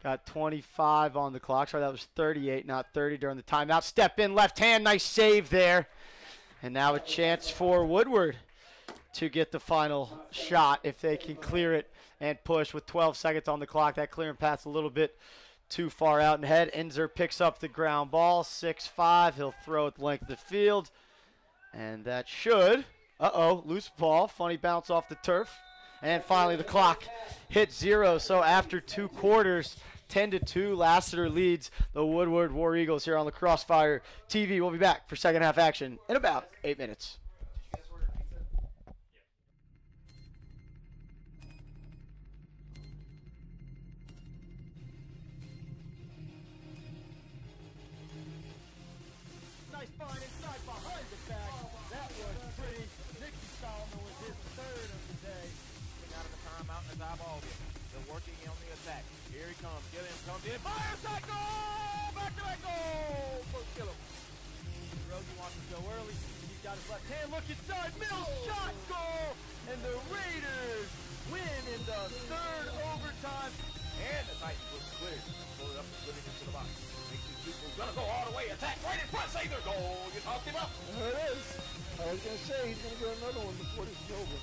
Got 25 on the clock. Sorry, that was 38, not 30 during the timeout. Step in, left hand, nice save there. And now a chance for Woodward to get the final shot if they can clear it and push with 12 seconds on the clock. That clearing path's a little bit too far out and ahead. Inzer picks up the ground ball, 6'5". He'll throw it the length of the field. And that should, loose ball, funny bounce off the turf. And finally the clock hits 0. So after 2 quarters, 10-2, Lassiter leads the Woodward War Eagles here on the Crossfire TV. We'll be back for second half action in about 8 minutes. Nice find inside behind the back. That was pretty. Nicky Solomon was his 3rd of the day. Out of the timeout and the ball game. They're working on the attack. Here he comes. Gilliam comes in. Fire side goal! Back-to-back goal! First Gilliam. Rosie wants to go early. He's got his left hand. Look inside. Mills shot goal! And the Raiders win in the 3rd overtime. And the Titans was cleared. Pull it up and put it into the box. Makes these people gonna go all the way. Attack right in front. Save their goal. You talked him up. There it is. I was going to say he's going to get another one before this is over.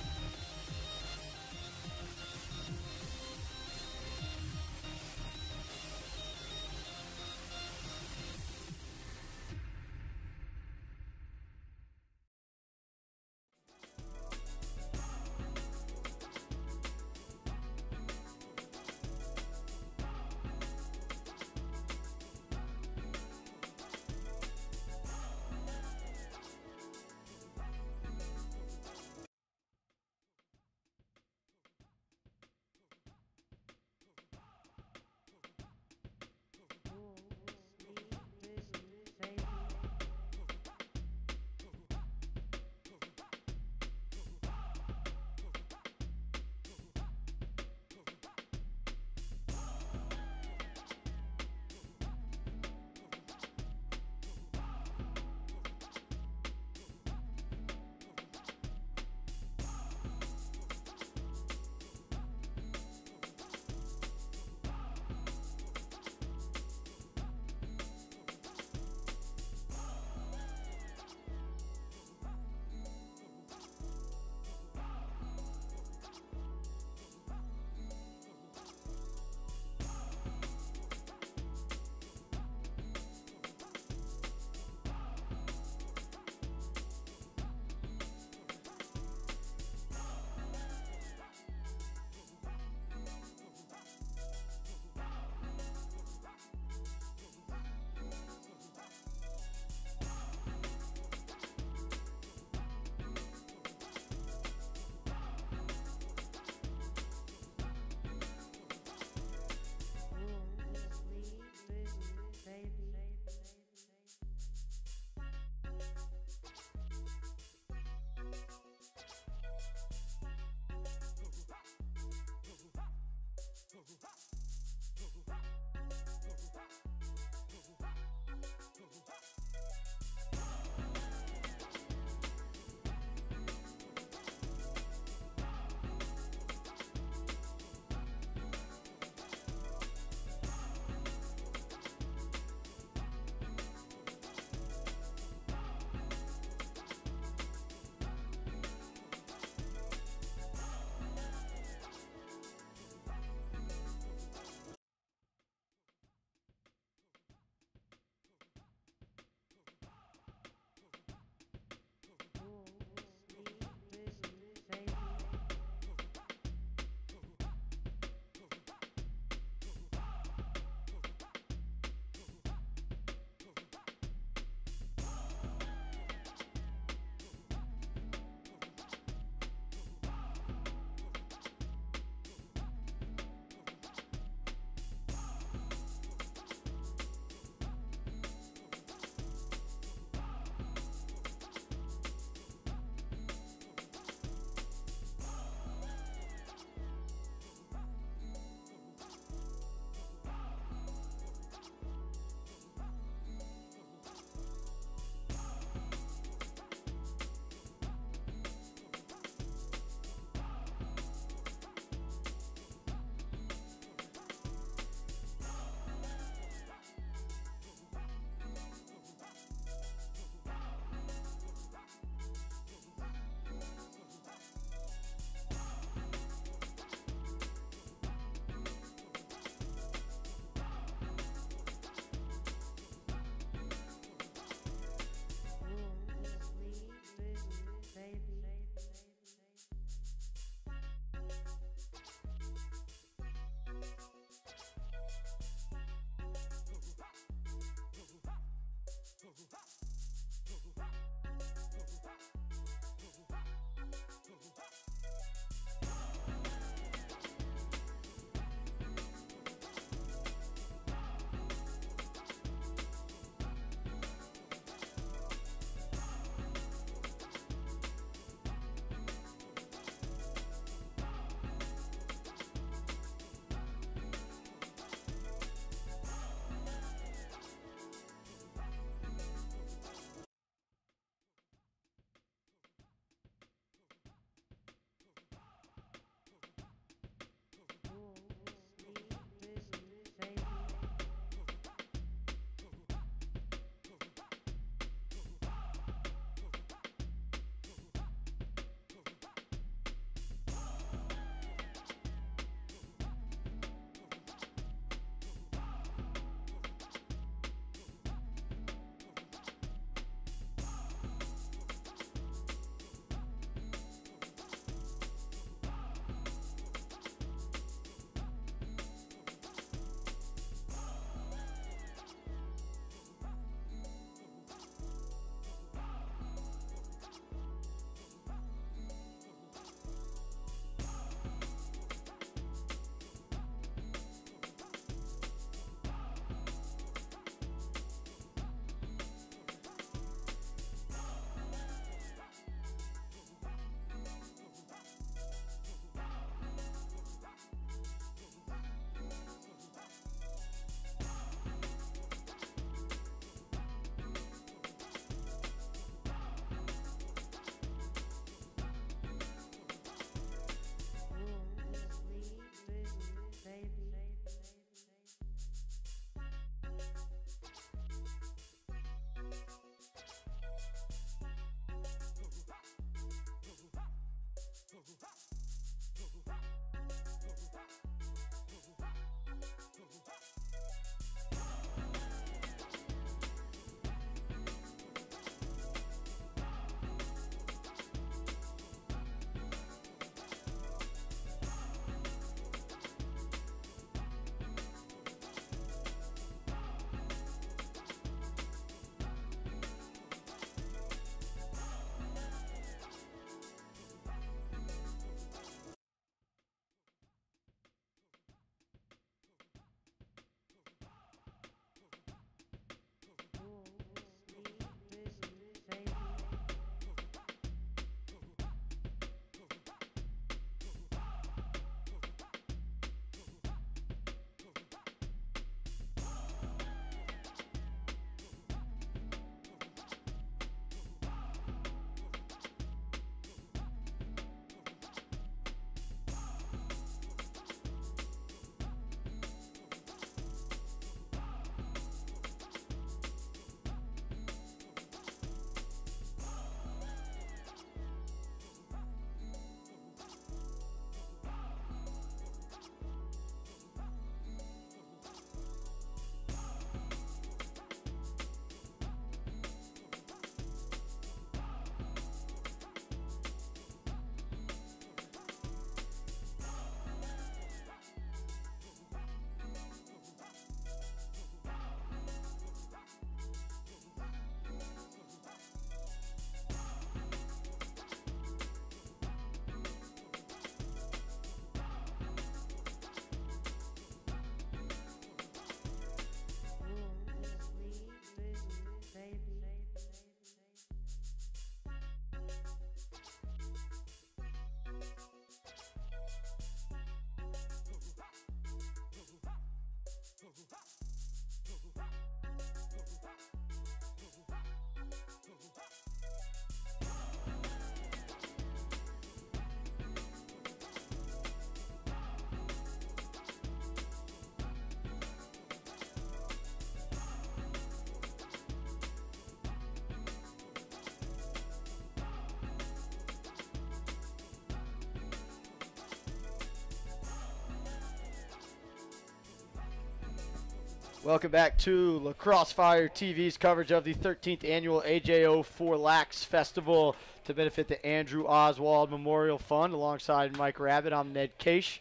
Welcome back to Lacrosse Fire TV's coverage of the 13th annual AJO4LAX Festival to benefit the Andrew Oswald Memorial Fund. Alongside Mike Rabbit, I'm Ned Case.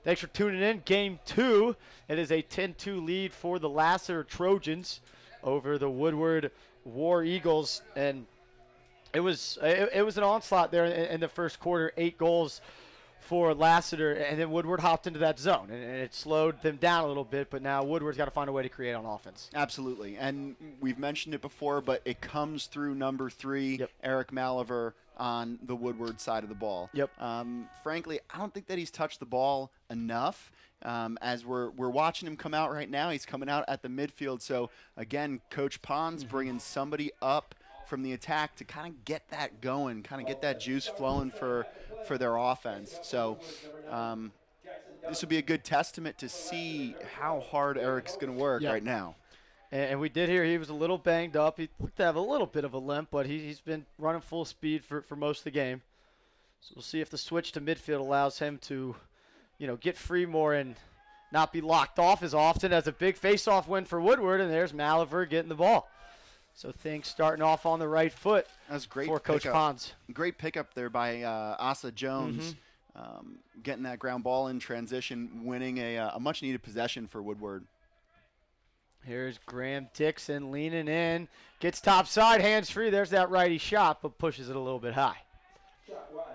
Thanks for tuning in. Game 2, it is a 10-2 lead for the Lassiter Trojans over the Woodward War Eagles, and it was an onslaught there in the first quarter. 8 goals for Lassiter, and then Woodward hopped into that zone, and it slowed them down a little bit, but now Woodward's got to find a way to create on offense. Absolutely, and we've mentioned it before, but it comes through number 3, Eric Maliver, on the Woodward side of the ball. Frankly, I don't think that he's touched the ball enough. As we're watching him come out right now, he's coming out at the midfield, so again, Coach Pond's bringing somebody up from the attack to kind of get that going, kind of get that juice flowing for their offense. So this will be a good testament to see how hard Eric's going to work right now. And we did hear he was a little banged up. He looked to have a little bit of a limp, but he's been running full speed for most of the game. So we'll see if the switch to midfield allows him to, get free more and not be locked off as often. As a big face-off win for Woodward, and there's Maliver getting the ball. So things starting off on the right foot. That's great for Coach Pons. Great pickup there by Asa Jones, getting that ground ball in transition, winning a much-needed possession for Woodward. Here's Graham Dixon leaning in, gets top side, hands free. There's that righty shot, but pushes it a little bit high. Shot wide.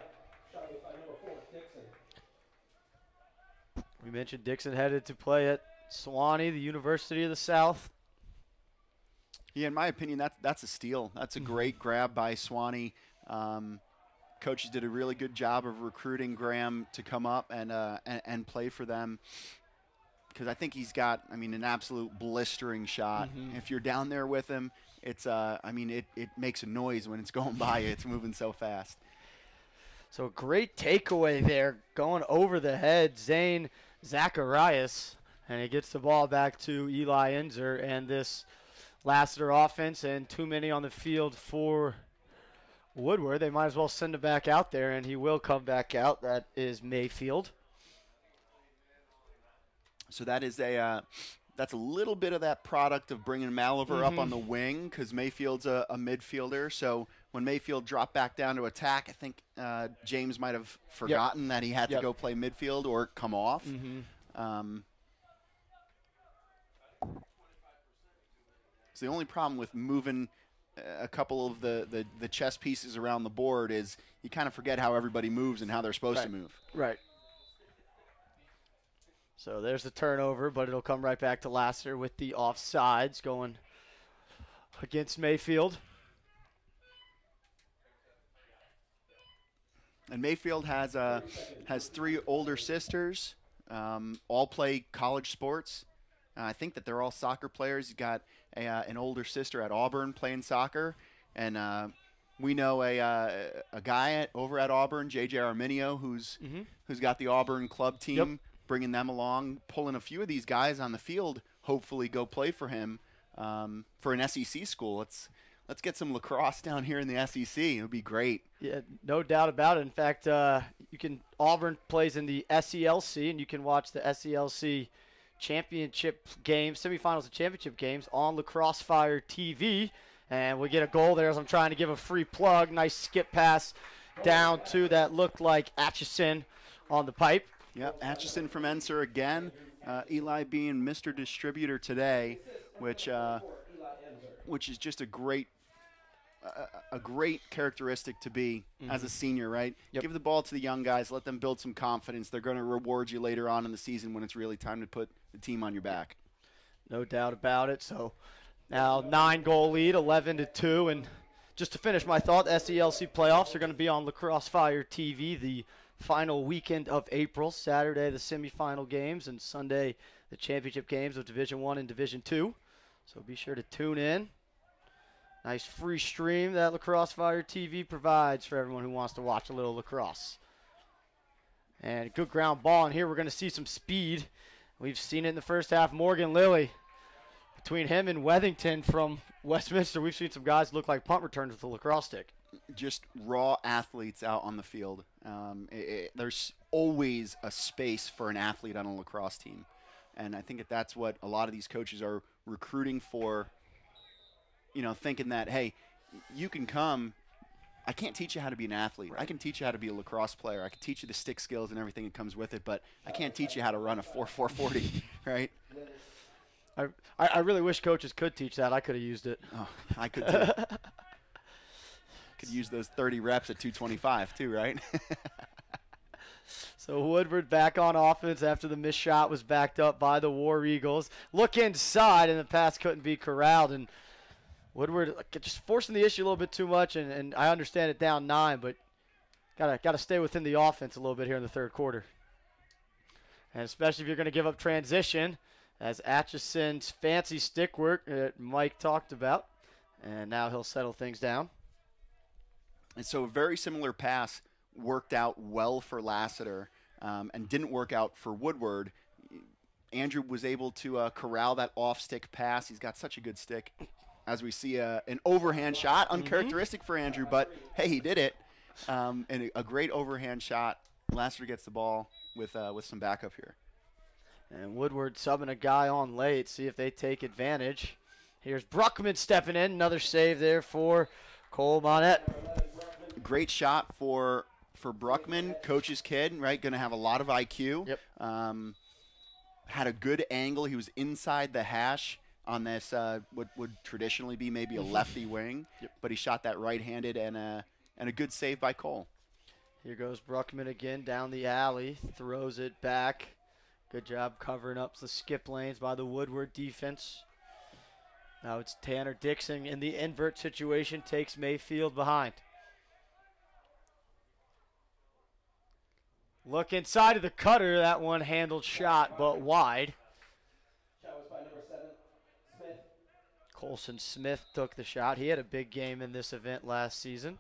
Shot by number 4, Dixon. We mentioned Dixon headed to play at Sewanee, the University of the South. Yeah, in my opinion, that's a steal. That's a great grab by Sewanee. Coaches did a really good job of recruiting Graham to come up and play for them, because I think he's got, an absolute blistering shot. If you're down there with him, it's it makes a noise when it's going by you. It's moving so fast. So great takeaway there, going over the head, Zane Zacharias, and he gets the ball back to Eli Inzer, and this Lassiter offense, and too many on the field for Woodward. They might as well send him back out there, and he will come back out. That is Mayfield. So that is that's a little bit of that product of bringing Maliver up on the wing, because Mayfield's a midfielder. So when Mayfield dropped back down to attack, I think James might have forgotten that he had to go play midfield or come off. So the only problem with moving a couple of the chess pieces around the board is you kind of forget how everybody moves and how they're supposed to move. Right. So there's the turnover, but it'll come right back to Lassiter with the offsides going against Mayfield. And Mayfield has 3 older sisters, all play college sports. I think that they're all soccer players. He's got an older sister at Auburn playing soccer, and we know a guy over at Auburn, J.J. Arminio, who's got the Auburn club team, bringing them along, pulling a few of these guys on the field. Hopefully, go play for him for an SEC school. Let's get some lacrosse down here in the SEC. It would be great. Yeah, no doubt about it. In fact, Auburn plays in the SELC, and you can watch the SELC championship games, semifinals and championship games on Lacrosse Fire TV. And we get a goal there as I'm trying to give a free plug. Nice skip pass down to that looked like Atchison on the pipe. Yep, Atchison from Enser again. Eli being Mr. Distributor today, which is just a great characteristic to be as a senior, right? Give the ball to the young guys, let them build some confidence. They're going to reward you later on in the season when it's really time to put the team on your back. No doubt about it. So now 9-goal lead, 11-2, and just to finish my thought, the SELC playoffs are going to be on Lacrosse Fire TV the final weekend of April. Saturday the semifinal games, and Sunday the championship games of Division I and Division II. So be sure to tune in. Nice free stream that Lacrosse Fire TV provides for everyone who wants to watch a little lacrosse. And good ground ball, and here we're going to see some speed. We've seen it in the first half. Morgan Lilly, between him and Wethington from Westminster, we've seen some guys look like punt returns with a lacrosse stick. Just raw athletes out on the field. There's always a space for an athlete on a lacrosse team. And I think that's what a lot of these coaches are recruiting for, you know, thinking that, hey, you can come. I can't teach you how to be an athlete. I can teach you how to be a lacrosse player. I can teach you the stick skills and everything that comes with it, but I can't teach you how to run a 4.40, right? I really wish coaches could teach that. I could have used it. Oh, I could too. Could use those 30 reps at 225 too, right? So Woodward back on offense after the missed shot was backed up by the War Eagles. Look inside, and the pass couldn't be corralled. And Woodward just forcing the issue a little bit too much, and I understand it down 9, but gotta stay within the offense a little bit here in the third quarter. And especially if you're going to give up transition, as Atchison's fancy stick work that Mike talked about. And now he'll settle things down. And so a very similar pass worked out well for Lassiter and didn't work out for Woodward. Andrew was able to corral that off-stick pass. He's got such a good stick. As we see an overhand shot, uncharacteristic for Andrew, but hey, he did it. And a great overhand shot. Lassiter gets the ball with some backup here. And Woodward subbing a guy on late, see if they take advantage. Here's Bruckman stepping in. Another save there for Cole Monette. Great shot for Bruckman, coach's kid, right? Going to have a lot of IQ. Yep. Had a good angle. He was inside the hash on this what would traditionally be maybe a lefty wing, but he shot that right-handed and a good save by Cole. Here goes Bruckman again down the alley, throws it back. Good job covering up the skip lanes by the Woodward defense. Now it's Tanner Dixon in the invert situation, takes Mayfield behind. Look inside of the cutter, that one handled shot, but wide. Shot was by number 7, Smith. Colson Smith took the shot. He had a big game in this event last season.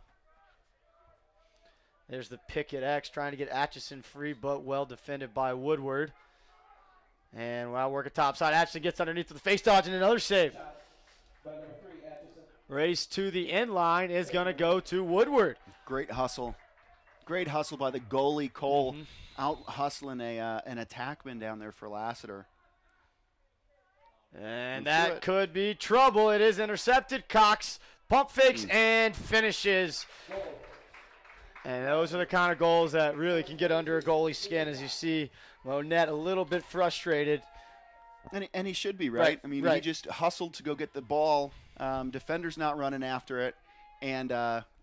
There's the pick at X, trying to get Atchison free, but well defended by Woodward. And while working topside, Atchison gets underneath with the face dodge and another save. Shot by number 3, Atchison. Race to the end line is going to go to Woodward. Great hustle. Great hustle by the goalie, Cole, out hustling an attackman down there for Lassiter. And that could be trouble. It is intercepted. Cox pump fakes and finishes. And those are the kind of goals that really can get under a goalie's skin, as you see Monette a little bit frustrated. And he should be, right? I mean, right. He just hustled to go get the ball. Defender's not running after it. And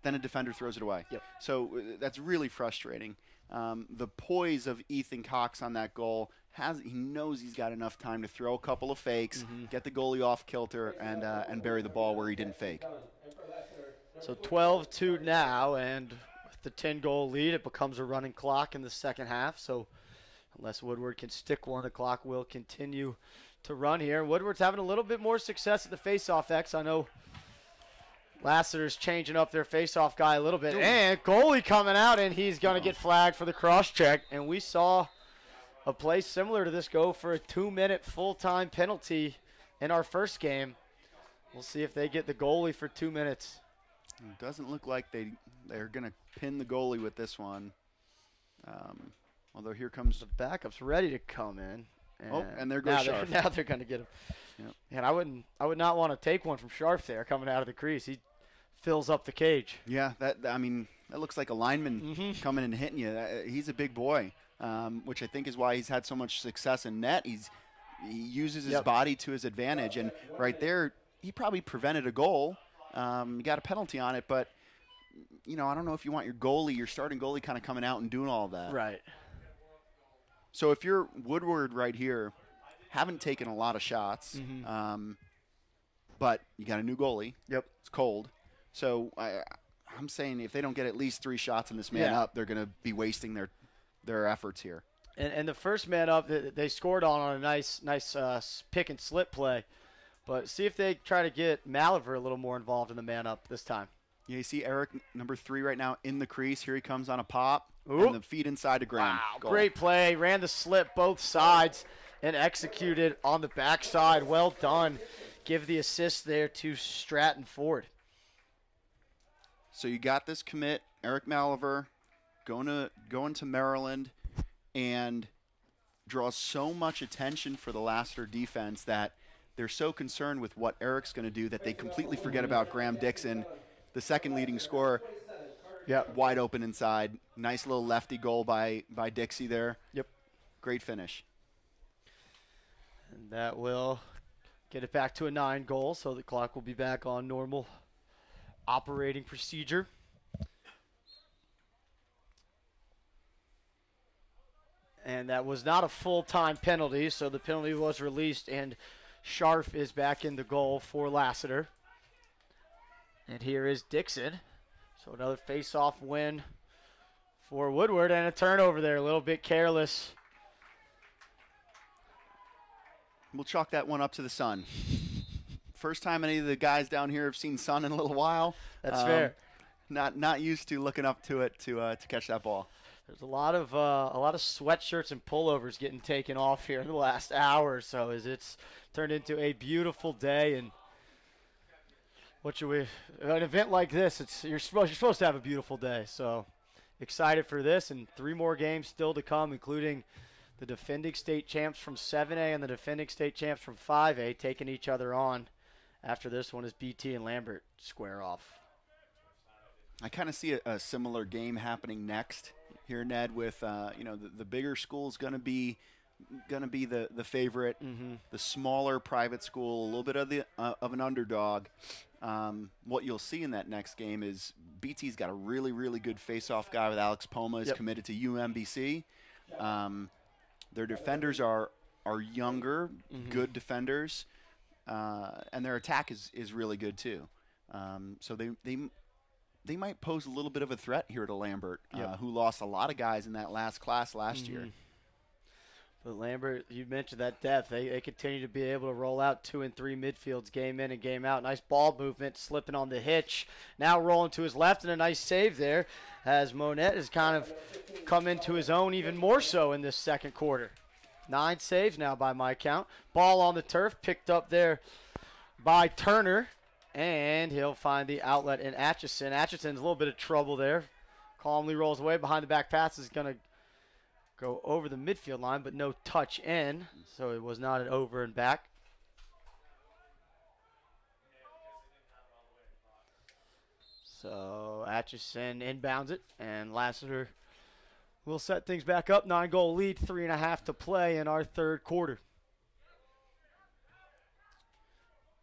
then a defender throws it away. Yep. So that's really frustrating. The poise of Ethan Cox on that goal, he knows he's got enough time to throw a couple of fakes, get the goalie off kilter, and bury the ball where he didn't fake. So 12-2 now, and with the 10-goal lead, it becomes a running clock in the second half. So unless Woodward can stick one, the clock will continue to run here. Woodward's having a little bit more success at the face-off X. I know Lassiter's changing up their face-off guy a little bit. And goalie coming out, and he's going to get flagged for the cross-check. And we saw a play similar to this go for a 2-minute full-time penalty in our first game. We'll see if they get the goalie for 2 minutes. It doesn't look like they're going to pin the goalie with this one. Although here comes the backup's ready to come in. And there goes Scharf. Now they're going to get him. Yep. And I would not want to take one from Scharf there coming out of the crease. He fills up the cage. Yeah, that looks like a lineman coming and hitting you. He's a big boy, which I think is why he's had so much success in net. He uses his body to his advantage, and right there, he probably prevented a goal. You got a penalty on it, but I don't know if you want your starting goalie, kind of coming out and doing all that. Right. So if you're Woodward right here, haven't taken a lot of shots, but you got a new goalie. Yep. It's cold. So I'm saying if they don't get at least 3 shots in this man up, they're going to be wasting their efforts here. And the first man up, they scored on a nice pick and slip play. But see if they try to get Maliver a little more involved in the man up this time. Yeah, you see Eric, number 3 right now, in the crease. Here he comes on a pop. Ooh. And the feet inside to Graham. Wow, Goal. great play. Ran the slip both sides and executed on the backside. Well done. Give the assist there to Stratton Ford. So you got this commit, Eric Maliver, going to Maryland, and draws so much attention for the Lassiter defense that they're so concerned with what Eric's going to do that they completely forget about Graham Dixon, the second leading scorer. Yep. Wide open inside. Nice little lefty goal by Dixie there. Yep. Great finish. And that will get it back to a 9-goal, so the clock will be back on normal operating procedure. And that was not a full-time penalty, so the penalty was released, and Schorsch is back in the goal for Lassiter. And here is Dixon. So another face-off win for Woodward, and a turnover there, a little bit careless. We'll chalk that one up to the sun. First time any of the guys down here have seen sun in a little while. That's fair. Not used to looking up to it to catch that ball. There's a lot of sweatshirts and pullovers getting taken off here in the last hour or so, as it's turned into a beautiful day. And an event like this, you're supposed to have a beautiful day. So excited for this, and 3 more games still to come, including the defending state champs from 7A and the defending state champs from 5A taking each other on. After this one is BT and Lambert square off. I kind of see a similar game happening next here, Ned, with the bigger school's going to be the favorite. Mm-hmm. The smaller private school, a little bit of an underdog. What you'll see in that next game is BT's got a really, really good face-off guy with Alex Poma, is committed to UMBC. Their defenders are younger, good defenders, and their attack is really good too. So they might pose a little bit of a threat here to Lambert, who lost a lot of guys in that last class last year. But Lambert, you mentioned that depth. They continue to be able to roll out 2 and 3 midfields game in and game out. Nice ball movement, slipping on the hitch. Now rolling to his left, and a nice save there as Monette has kind of come into his own even more so in this second quarter. 9 saves now by my count. Ball on the turf, picked up there by Turner, and he'll find the outlet in Atchison. Atchison's a little bit of trouble there. Calmly rolls away behind the back pass, is going to go over the midfield line, but no touch in, so it was not an over and back. So Atchison inbounds it, and Lassiter will set things back up. 9-goal lead, 3.5 to play in our third quarter.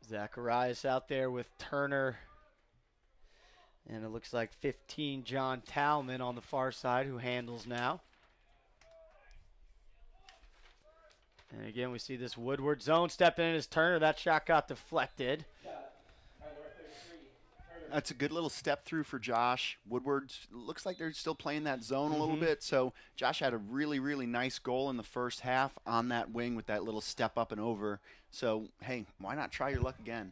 Zacharias out there with Turner, and it looks like 15 John Talman on the far side, who handles now. And again, we see this Woodward zone stepping in as Turner. That shot got deflected. That's a good little step through for Josh. Woodward looks like they're still playing that zone a little bit. So Josh had a really, really nice goal in the first half on that wing with that little step up and over. So, hey, why not try your luck again?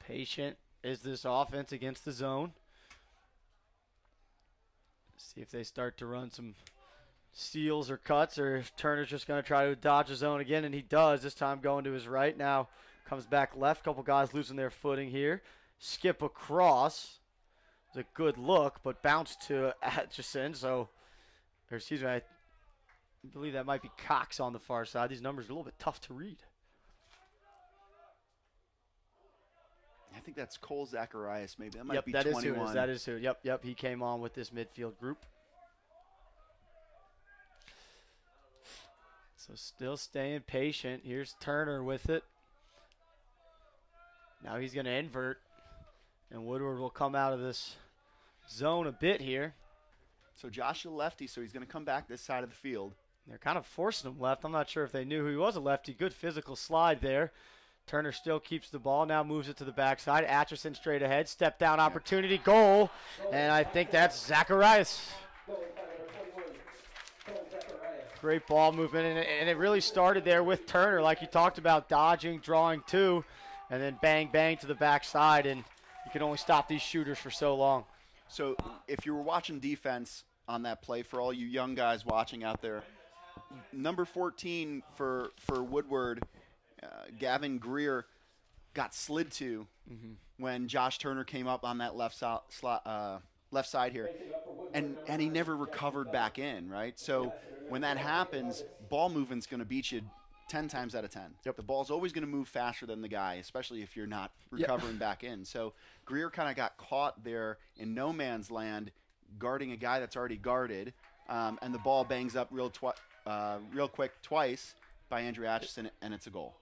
Patient is this offense against the zone. See if they start to run some steals or cuts, or if Turner's just going to try to dodge the zone again, and he does, this time going to his right. Now comes back left. Couple guys losing their footing here. Skip across. It was a good look, but bounced to Atchison. So, or excuse me, I believe that might be Cox on the far side. These numbers are a little bit tough to read. I think that's Cole Zacharias, maybe. That might be that 21. is who it is. That is who. Yep, he came on with this midfield group. So still staying patient. Here's Turner with it. Now he's going to invert, and Woodward will come out of this zone a bit here. So Josh a lefty, so he's going to come back this side of the field. They're kind of forcing him left. I'm not sure if they knew he was a lefty. Good physical slide there. Turner still keeps the ball, now moves it to the backside. Atchison straight ahead, step down opportunity, goal, and I think that's Zacharias. Great ball movement, and it really started there with Turner, like you talked about, dodging, drawing two, and then bang, bang to the backside, and you can only stop these shooters for so long. So if you were watching defense on that play, for all you young guys watching out there, number 14 for Woodward, Gavin Greer, got slid to when Josh Turner came up on that left left side here, and he never recovered back in, right? So when that happens, ball movement's going to beat you 10 times out of 10. Yep. The ball's always going to move faster than the guy, especially if you're not recovering back in. So Greer kind of got caught there in no man's land, guarding a guy that's already guarded, and the ball bangs up real quick twice by Andrew Atchison, and it's a goal.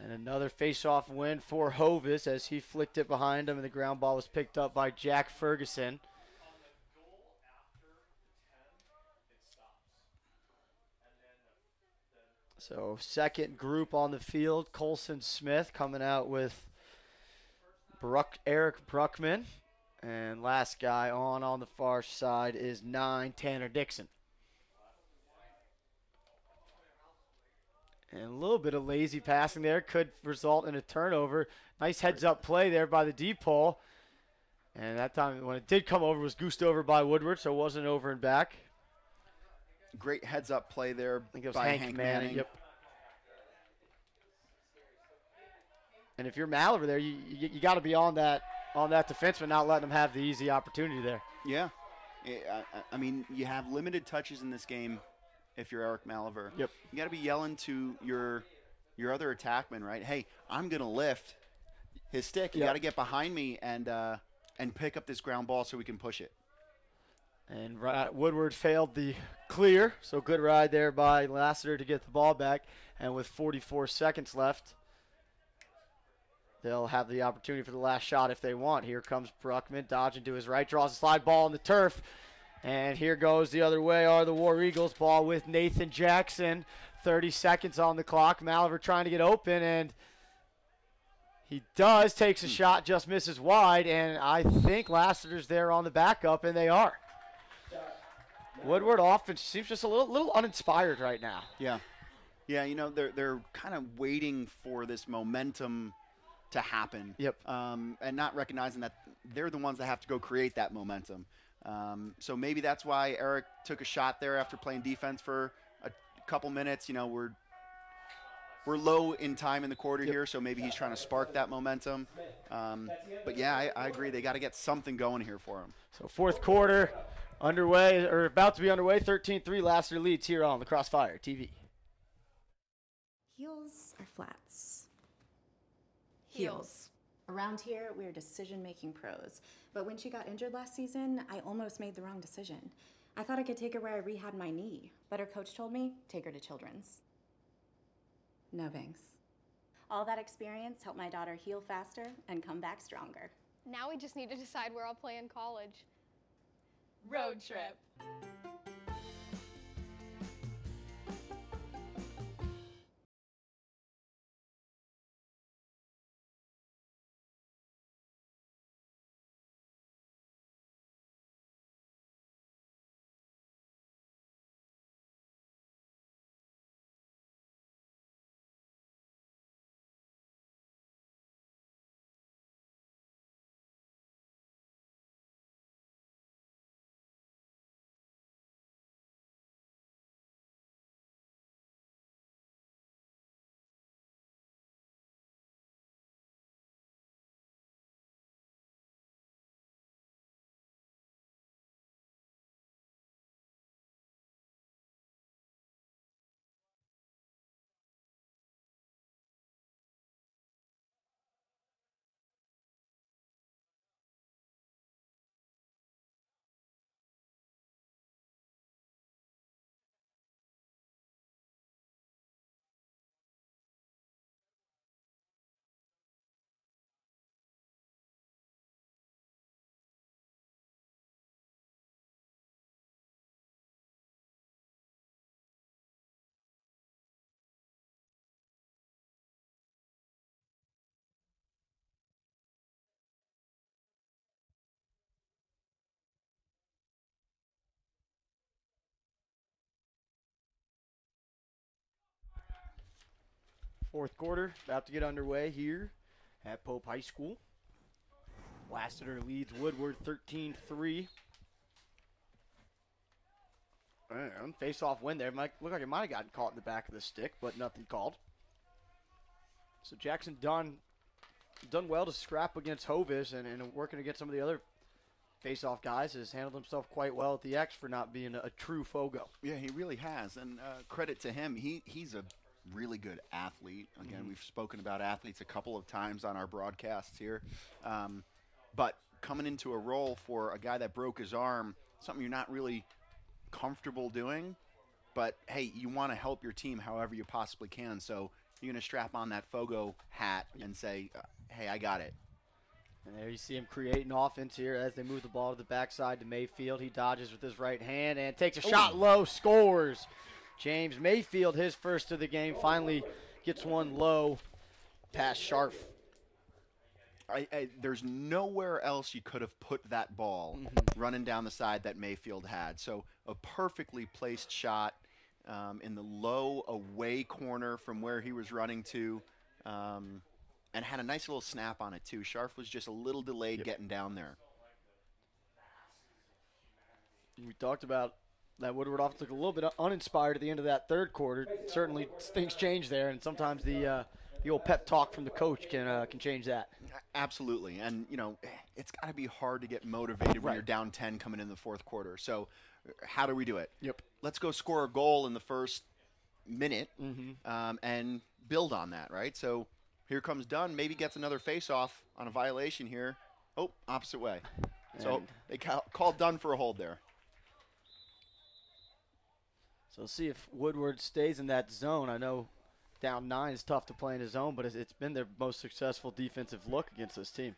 And another face-off win for Hovis as he flicked it behind him, and the ground ball was picked up by Jack Ferguson. So second group on the field, Colson Smith coming out with Eric Bruckman. And last guy on the far side is 9, Tanner Dixon. And a little bit of lazy passing there could result in a turnover. Nice heads-up play there by the deep pole. And that time when it did come over, it was goosed over by Woodward, so it wasn't over and back. Great heads-up play there I think it was by Hank Manning. Yep. And if you're Malaver there, you got to be on that defenseman, not letting him have the easy opportunity there. Yeah. I mean, you have limited touches in this game if you're Eric Malaver. Yep. You got to be yelling to your other attackman, right? Hey, I'm going to lift his stick. You got to get behind me and pick up this ground ball so we can push it. And Woodward failed the clear, so good ride there by Lassiter to get the ball back. And with 44 seconds left, they'll have the opportunity for the last shot if they want. Here comes Bruckman, dodging to his right, draws a slide ball on the turf. And here goes the other way are the War Eagles. Ball with Nathan Jackson. 30 seconds on the clock. Malaver trying to get open, and he does. Takes a shot, just misses wide, and I think Lassiter's there on the backup, and they are. Woodward offense seems just a little uninspired right now. Yeah. Yeah, you know, they're kind of waiting for this momentum to happen. Yep. And not recognizing that they're the ones that have to go create that momentum. So maybe that's why Eric took a shot there after playing defense for a couple minutes. You know, we're low in time in the quarter here, so maybe he's trying to spark that momentum. But yeah, I agree. They got to get something going here for him. So fourth quarter underway, or about to be underway. 13-3, Lassiter leads here on the Crossfire TV. Heels or flats? Heels. Around here, we're decision-making pros. But when she got injured last season, I almost made the wrong decision. I thought I could take her where I rehabbed my knee, but her coach told me, take her to Children's. No thanks. All that experience helped my daughter heal faster and come back stronger. Now we just need to decide where I'll play in college. Road trip. Fourth quarter about to get underway here at Pope High School. Lassiter leads Woodward 13-3. And face-off win there. Might look like it might have gotten caught in the back of the stick, but nothing called. So Jackson done well to scrap against Hovis and working against some of the other face-off guys, has handled himself quite well at the X for not being a true Fogo. Yeah, he really has, and credit to him. He's a really good athlete. Again, we've spoken about athletes a couple of times on our broadcasts here. But coming into a role for a guy that broke his arm, something you're not really comfortable doing, but hey, you want to help your team however you possibly can. So you're going to strap on that Fogo hat and say, hey, I got it. And there you see him creating offense here as they move the ball to the backside to Mayfield. He dodges with his right hand and takes a shot low, scores. James Mayfield, his first of the game, finally gets one low past Scharf. There's nowhere else you could have put that ball running down the side that Mayfield had. So a perfectly placed shot in the low away corner from where he was running to, and had a nice little snap on it too. Scharf was just a little delayed getting down there. We talked about that Woodward offense looked a little bit uninspired at the end of that third quarter. Certainly things change there, and sometimes the old pep talk from the coach can change that. Absolutely, and you know it's got to be hard to get motivated when you're down 10 coming in the fourth quarter. So how do we do it? Let's go score a goal in the first minute and build on that, right? So here comes Dunn, maybe gets another face-off on a violation here. Oh, opposite way. So they called Dunn for a hold there. So we'll see if Woodward stays in that zone. I know down 9 is tough to play in his zone, but it's been their most successful defensive look against this team.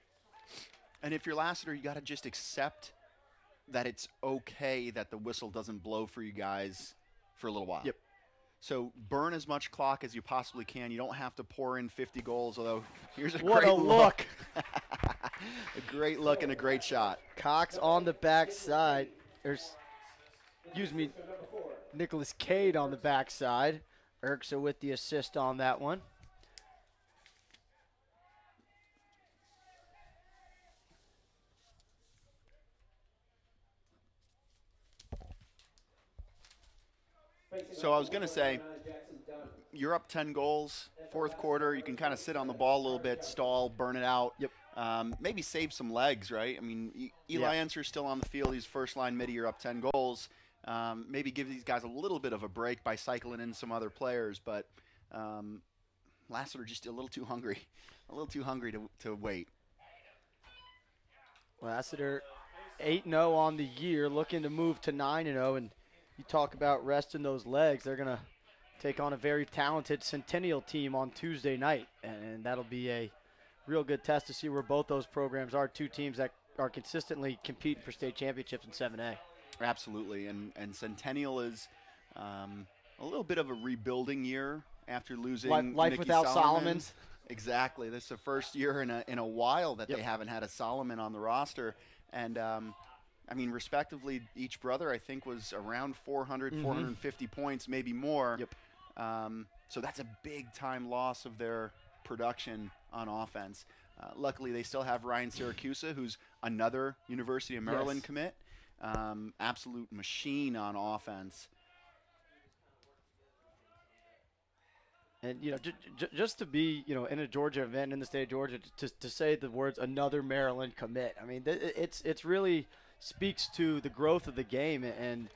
And if you're Lassiter, you got to just accept that it's okay that the whistle doesn't blow for you guys for a little while. So burn as much clock as you possibly can. You don't have to pour in 50 goals, although here's a great look. A great look and a great shot. Cox on the backside. There's, Nicholas Cade on the backside. Urksa with the assist on that one. So I was going to say, you're up 10 goals, fourth quarter. You can kind of sit on the ball a little bit, stall, burn it out. Maybe save some legs, right? I mean, Eli Enser's still on the field. He's first-line midi. You're up 10 goals. Maybe give these guys a little bit of a break by cycling in some other players. But Lassiter just a little too hungry. A little too hungry to wait. Lassiter 8-0 on the year, looking to move to 9-0. And you talk about resting those legs. They're going to take on a very talented Centennial team on Tuesday night. And that'll be a real good test to see where both those programs are. Two teams that are consistently competing for state championships in 7A. Absolutely. And Centennial is a little bit of a rebuilding year after losing life Nikki without Solomons. Exactly. This is the first year in a while that they haven't had a Solomon on the roster. And I mean, respectively, each brother, I think, was around 400, 450 points, maybe more. So that's a big-time loss of their production on offense. Luckily, they still have Ryan Siracusa, who's another University of Maryland commit. Absolute machine on offense. And, you know, just to be, you know, in a Georgia event in the state of Georgia, to say the words "another Maryland commit," I mean, it's really speaks to the growth of the game. And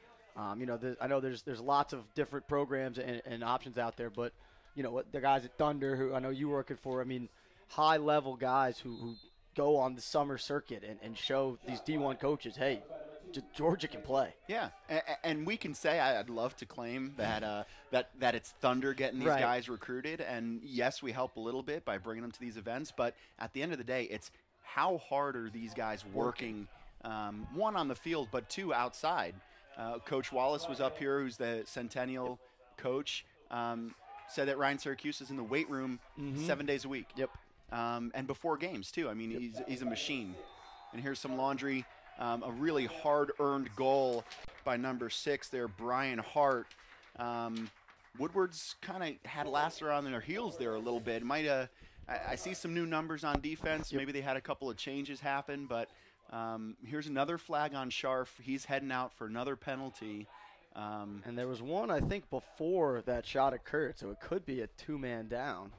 you know, I know there's lots of different programs and options out there, but you know, the guys at Thunder, who I know you working for, I mean, high level guys who go on the summer circuit and show these D1 coaches, hey, Georgia can play. Yeah, and we can say, I'd love to claim that that it's Thunder getting these guys recruited, and yes, we help a little bit by bringing them to these events, but at the end of the day, it's how hard are these guys working, one on the field, but two outside. Coach Wallace was up here, who's the Centennial coach, said that Ryan Syracuse is in the weight room 7 days a week. And before games, too. I mean, he's a machine. And here's some laundry. A really hard-earned goal by number 6 there, Brian Hart. Woodward's kind of had Lassiter on their heels there a little bit. I see some new numbers on defense. Maybe they had a couple of changes happen, but here's another flag on Scharf. He's heading out for another penalty. And there was one, I think, before that shot occurred, so it could be a 2-man down.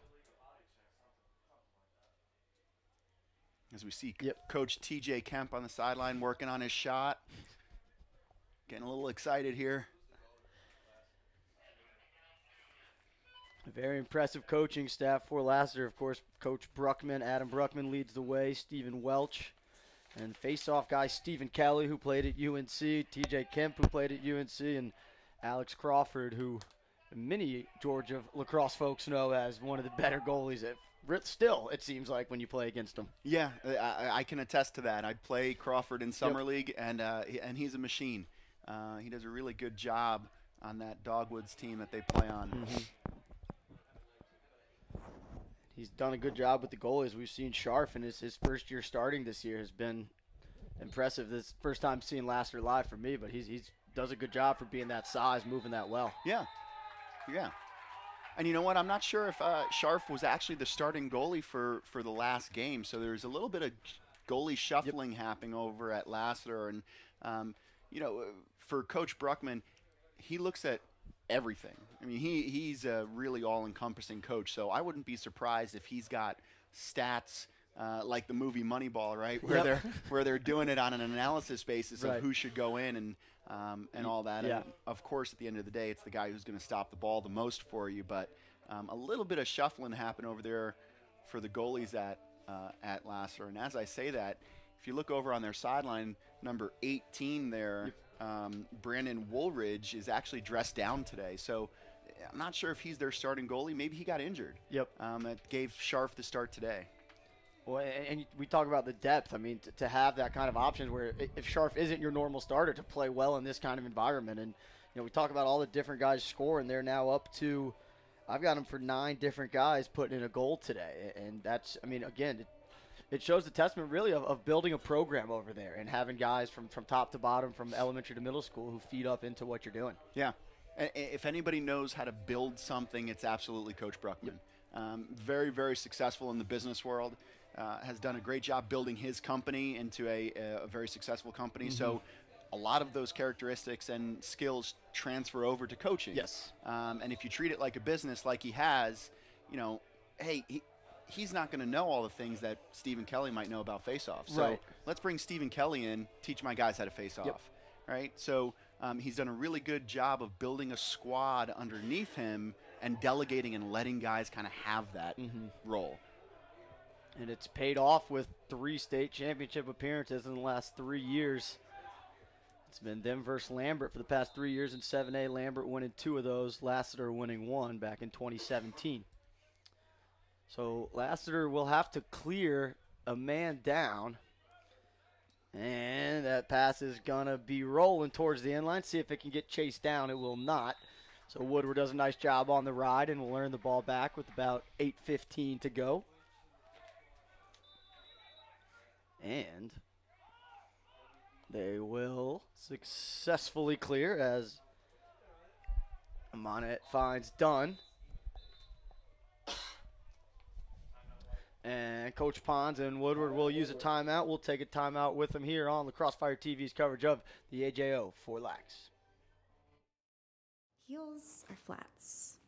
As we see Yep. Coach TJ Kemp on the sideline working on his shot. Getting a little excited here. A very impressive coaching staff for Lassiter. Of course, Coach Bruckman, Adam Bruckman leads the way, Stephen Welch. And face-off guy Stephen Kelly, who played at UNC, TJ Kemp, who played at UNC, and Alex Crawford, who many Georgia lacrosse folks know as one of the better goalies still, it seems like, when you play against him. Yeah, I can attest to that. I play Crawford in Summer Yep. League, and he's a machine. He does a really good job on that Dogwoods team that they play on. Mm-hmm. He's done a good job with the goalies. We've seen Scharf in his first year starting this year has been impressive. This first time seeing Lassiter live for me, but he's does a good job for being that size, moving that well. Yeah, yeah. And you know what? I'm not sure if Scharf was actually the starting goalie for the last game, so there's a little bit of goalie shuffling happening over at Lassiter. And, you know, for Coach Bruckman, he looks at everything. I mean, he's a really all-encompassing coach, so I wouldn't be surprised if he's got stats like the movie Moneyball, right, where they're doing it on an analysis basis of who should go in and all that. Yeah. And of course, at the end of the day, it's the guy who's going to stop the ball the most for you. But a little bit of shuffling happened over there for the goalies at Lassiter. And as I say that, if you look over on their sideline, number 18 there, Brandon Woolridge is actually dressed down today. So I'm not sure if he's their starting goalie. Maybe he got injured. Yep. That gave Scharf the start today. Well, and we talk about the depth. I mean, to have that kind of options where if Scharf isn't your normal starter, to play well in this kind of environment. And, you know, we talk about all the different guys scoring. They're now up to, I've got them for 9 different guys putting in a goal today. And that's, I mean, again, it shows the testament really of building a program over there and having guys from top to bottom, from elementary to middle school, who feed up into what you're doing. Yeah. If anybody knows how to build something, it's absolutely Coach Bruckman. Very, very successful in the business world. Has done a great job building his company into a very successful company. Mm-hmm. So a lot of those characteristics and skills transfer over to coaching. Yes. And if you treat it like a business, like he has, you know, hey, he's not going to know all the things that Stephen Kelly might know about face-off. So let's bring Stephen Kelly in, teach my guys how to face off. Right? So he's done a really good job of building a squad underneath him and delegating and letting guys kind of have that role. And it's paid off with 3 state championship appearances in the last 3 years. It's been them versus Lambert for the past 3 years in 7A. Lambert winning 2 of those, Lassiter winning 1 back in 2017. So Lassiter will have to clear a man down. And that pass is going to be rolling towards the end line. See if it can get chased down. It will not. So Woodward does a nice job on the ride and will earn the ball back with about 8:15 to go. And they will successfully clear as Amanet finds Dunn. And Coach Pons and Woodward will use a timeout. We'll take a timeout with them here on the Crossfire TV's coverage of the AJO4LAX. Heels or flats?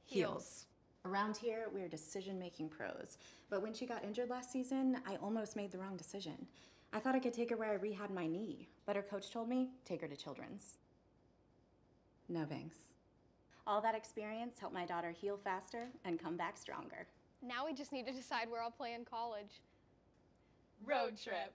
Heels. Around here, we're decision-making pros. But when she got injured last season, I almost made the wrong decision. I thought I could take her where I rehabbed my knee, but her coach told me, take her to Children's. No thanks. All that experience helped my daughter heal faster and come back stronger. Now we just need to decide where I'll play in college. Road trip.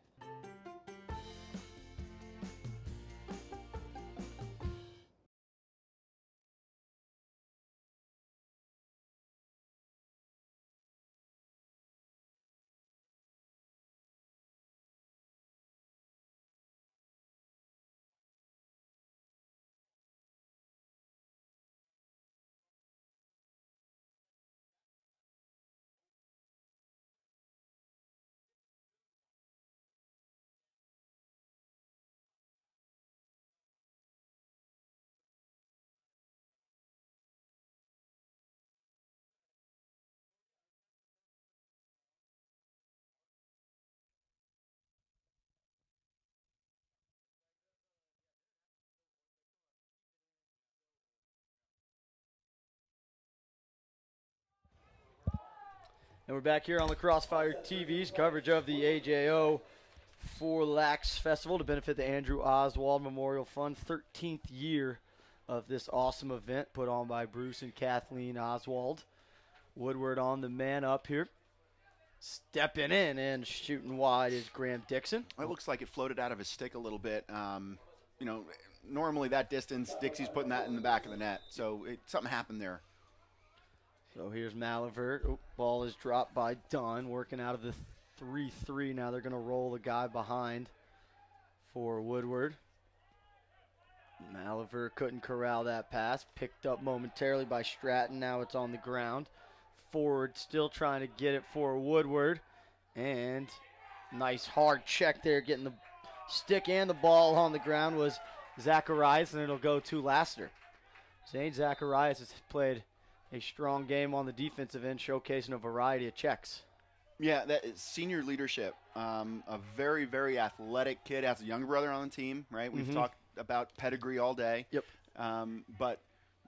And we're back here on the Crossfire TV's coverage of the AJO4LAX Festival to benefit the Andrew Oswald Memorial Fund. 13th year of this awesome event put on by Bruce and Kathleen Oswald. Woodward on the man up here. Stepping in and shooting wide is Graham Dixon. It looks like it floated out of his stick a little bit. You know, normally that distance, Dixie's putting that in the back of the net. So something happened there. So here's Malivert. Oh, ball is dropped by Dunn, working out of the 3-3. Now they're going to roll the guy behind for Woodward. Malivert couldn't corral that pass. Picked up momentarily by Stratton. Now it's on the ground. Forward still trying to get it for Woodward. And nice hard check there, getting the stick and the ball on the ground was Zacharias, and it'll go to Lassiter. Zane Zacharias has played a strong game on the defensive end, showcasing a variety of checks. Yeah, that is senior leadership. A very, very athletic kid. Has a younger brother on the team, right? We've talked about pedigree all day. Yep. But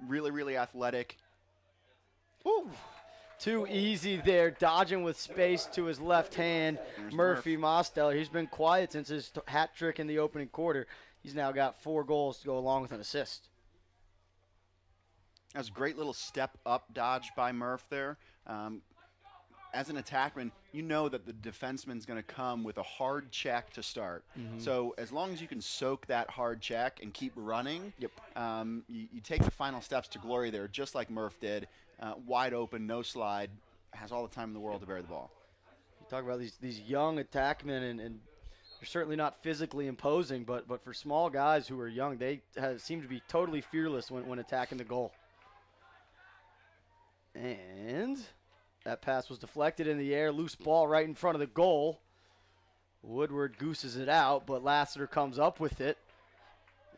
really, really athletic. Ooh. Too easy there, dodging with space to his left hand. There's Murphy Mosteller. He's been quiet since his hat trick in the opening quarter. He's now got 4 goals to go along with an assist. That was a great little step up dodge by Murph there. As an attackman, you know that the defenseman's going to come with a hard check to start. So as long as you can soak that hard check and keep running, you take the final steps to glory there, just like Murph did. Wide open, no slide, has all the time in the world to bury the ball. You talk about these young attackmen, and they're certainly not physically imposing, but for small guys who are young, they seem to be totally fearless when attacking the goal. And that pass was deflected in the air, loose ball right in front of the goal. Woodward gooses it out, but Lassiter comes up with it.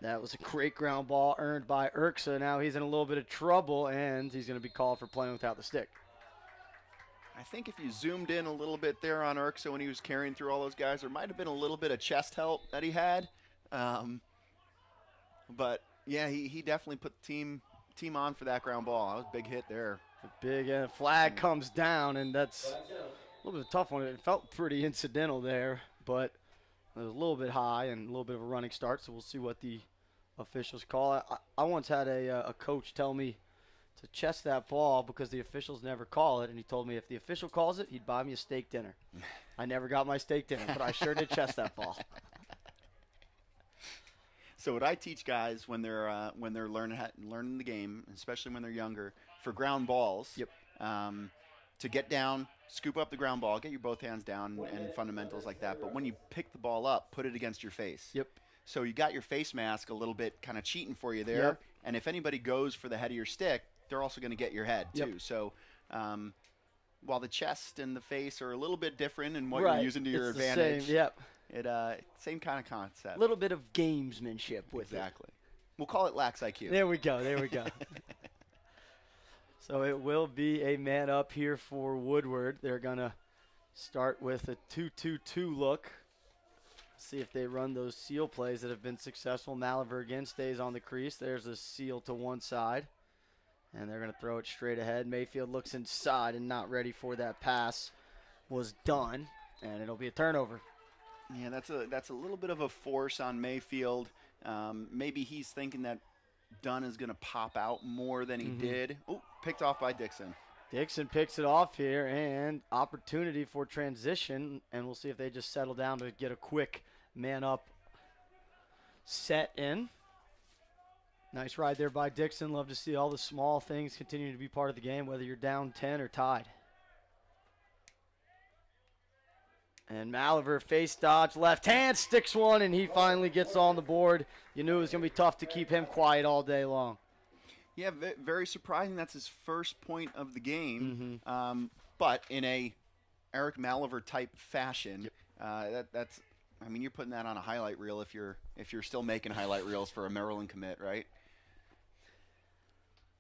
That was a great ground ball earned by Urksa. Now he's in a little bit of trouble, and he's going to be called for playing without the stick. I think if you zoomed in a little bit there on Urksa when he was carrying through all those guys, there might have been a little bit of chest help that he had. But, yeah, he definitely put the team on for that ground ball. That was a big hit there. A big flag comes down, and that's a little bit of a tough one. It felt pretty incidental there, but it was a little bit high and a little bit of a running start, so we'll see what the officials call. I once had a coach tell me to chest that ball because the officials never call it, and he told me if the official calls it, he'd buy me a steak dinner. I never got my steak dinner, but I sure did chest that ball. So what I teach guys when they're learning the game, especially when they're younger, for ground balls, to get down, scoop up the ground ball, get your both hands down, and fundamentals like that. But when you pick the ball up, put it against your face. So you got your face mask a little bit kind of cheating for you there. And if anybody goes for the head of your stick, they're also going to get your head too. So while the chest and the face are a little bit different in what you're using to your advantage, same kind of concept. A little bit of gamesmanship with it. Exactly. We'll call it lax IQ. There we go. There we go. So it will be a man up here for Woodward. They're going to start with a 2-2-2 look. See if they run those seal plays that have been successful. Maliver again stays on the crease. There's a seal to one side. And they're going to throw it straight ahead. Mayfield looks inside and not ready for that pass. Was done. And it'll be a turnover. Yeah, that's a little bit of a force on Mayfield. Maybe he's thinking that Dunn is going to pop out more than he did. Oh, picked off by Dixon. Dixon picks it off here, and opportunity for transition, and we'll see if they just settle down to get a quick man-up set in. Nice ride there by Dixon. Love to see all the small things continue to be part of the game, whether you're down 10 or tied. And Maliver face dodge, left hand, sticks one, and he finally gets on the board. You knew it was going to be tough to keep him quiet all day long. Yeah, very surprising. That's his first point of the game. But in a Eric Maliver type fashion, that's I mean, you're putting that on a highlight reel if you're still making highlight reels for a Maryland commit, right?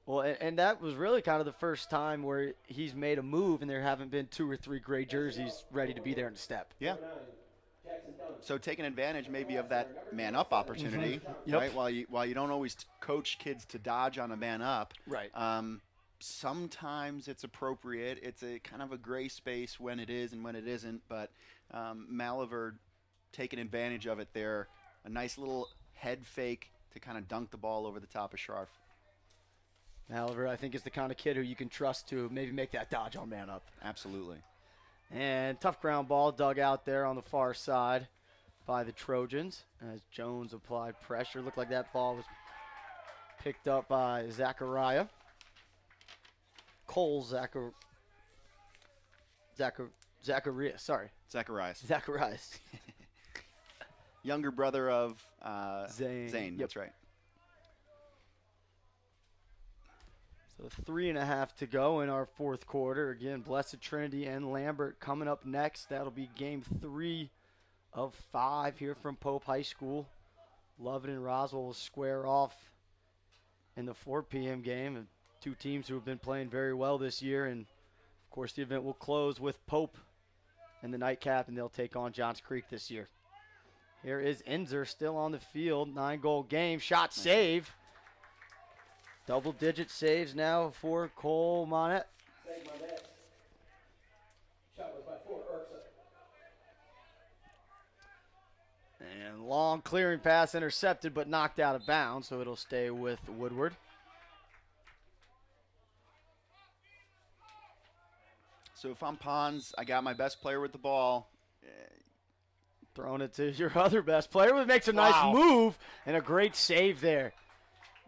Well, and that was really kind of the first time where he's made a move and there haven't been 2 or 3 gray jerseys ready to be there in the step. Yeah. So taking advantage maybe of that man-up opportunity, right? While you don't always coach kids to dodge on a man-up, right? sometimes it's appropriate. It's a kind of a gray space when it is and when it isn't, but Maliver taking advantage of it there. A nice little head fake to kind of dunk the ball over the top of Scharf. Maliver, I think, is the kind of kid who you can trust to maybe make that dodge on man up. Absolutely. And tough ground ball dug out there on the far side by the Trojans as Jones applied pressure. Looked like that ball was picked up by Zachariah. Cole Zacharias, sorry. Zacharias. Younger brother of Zane. Zane, Yep. that's right. So 3.5 to go in our fourth quarter. Again, Blessed Trinity and Lambert coming up next. That'll be game 3 of 5 here from Pope High School. Lovett and Roswell will square off in the 4 p.m. game. And 2 teams who have been playing very well this year. And, of course, the event will close with Pope in the nightcap, and they'll take on Johns Creek this year. Here is Inzer still on the field. 9-goal game. Shot save. Double-digit saves now for Cole Monette. Save Monette. Shot was by 4, Erksa. And long clearing pass intercepted but knocked out of bounds, so it'll stay with Woodward. So if I'm Pons, I got my best player with the ball. Throwing it to your other best player, who makes a nice move and a great save there.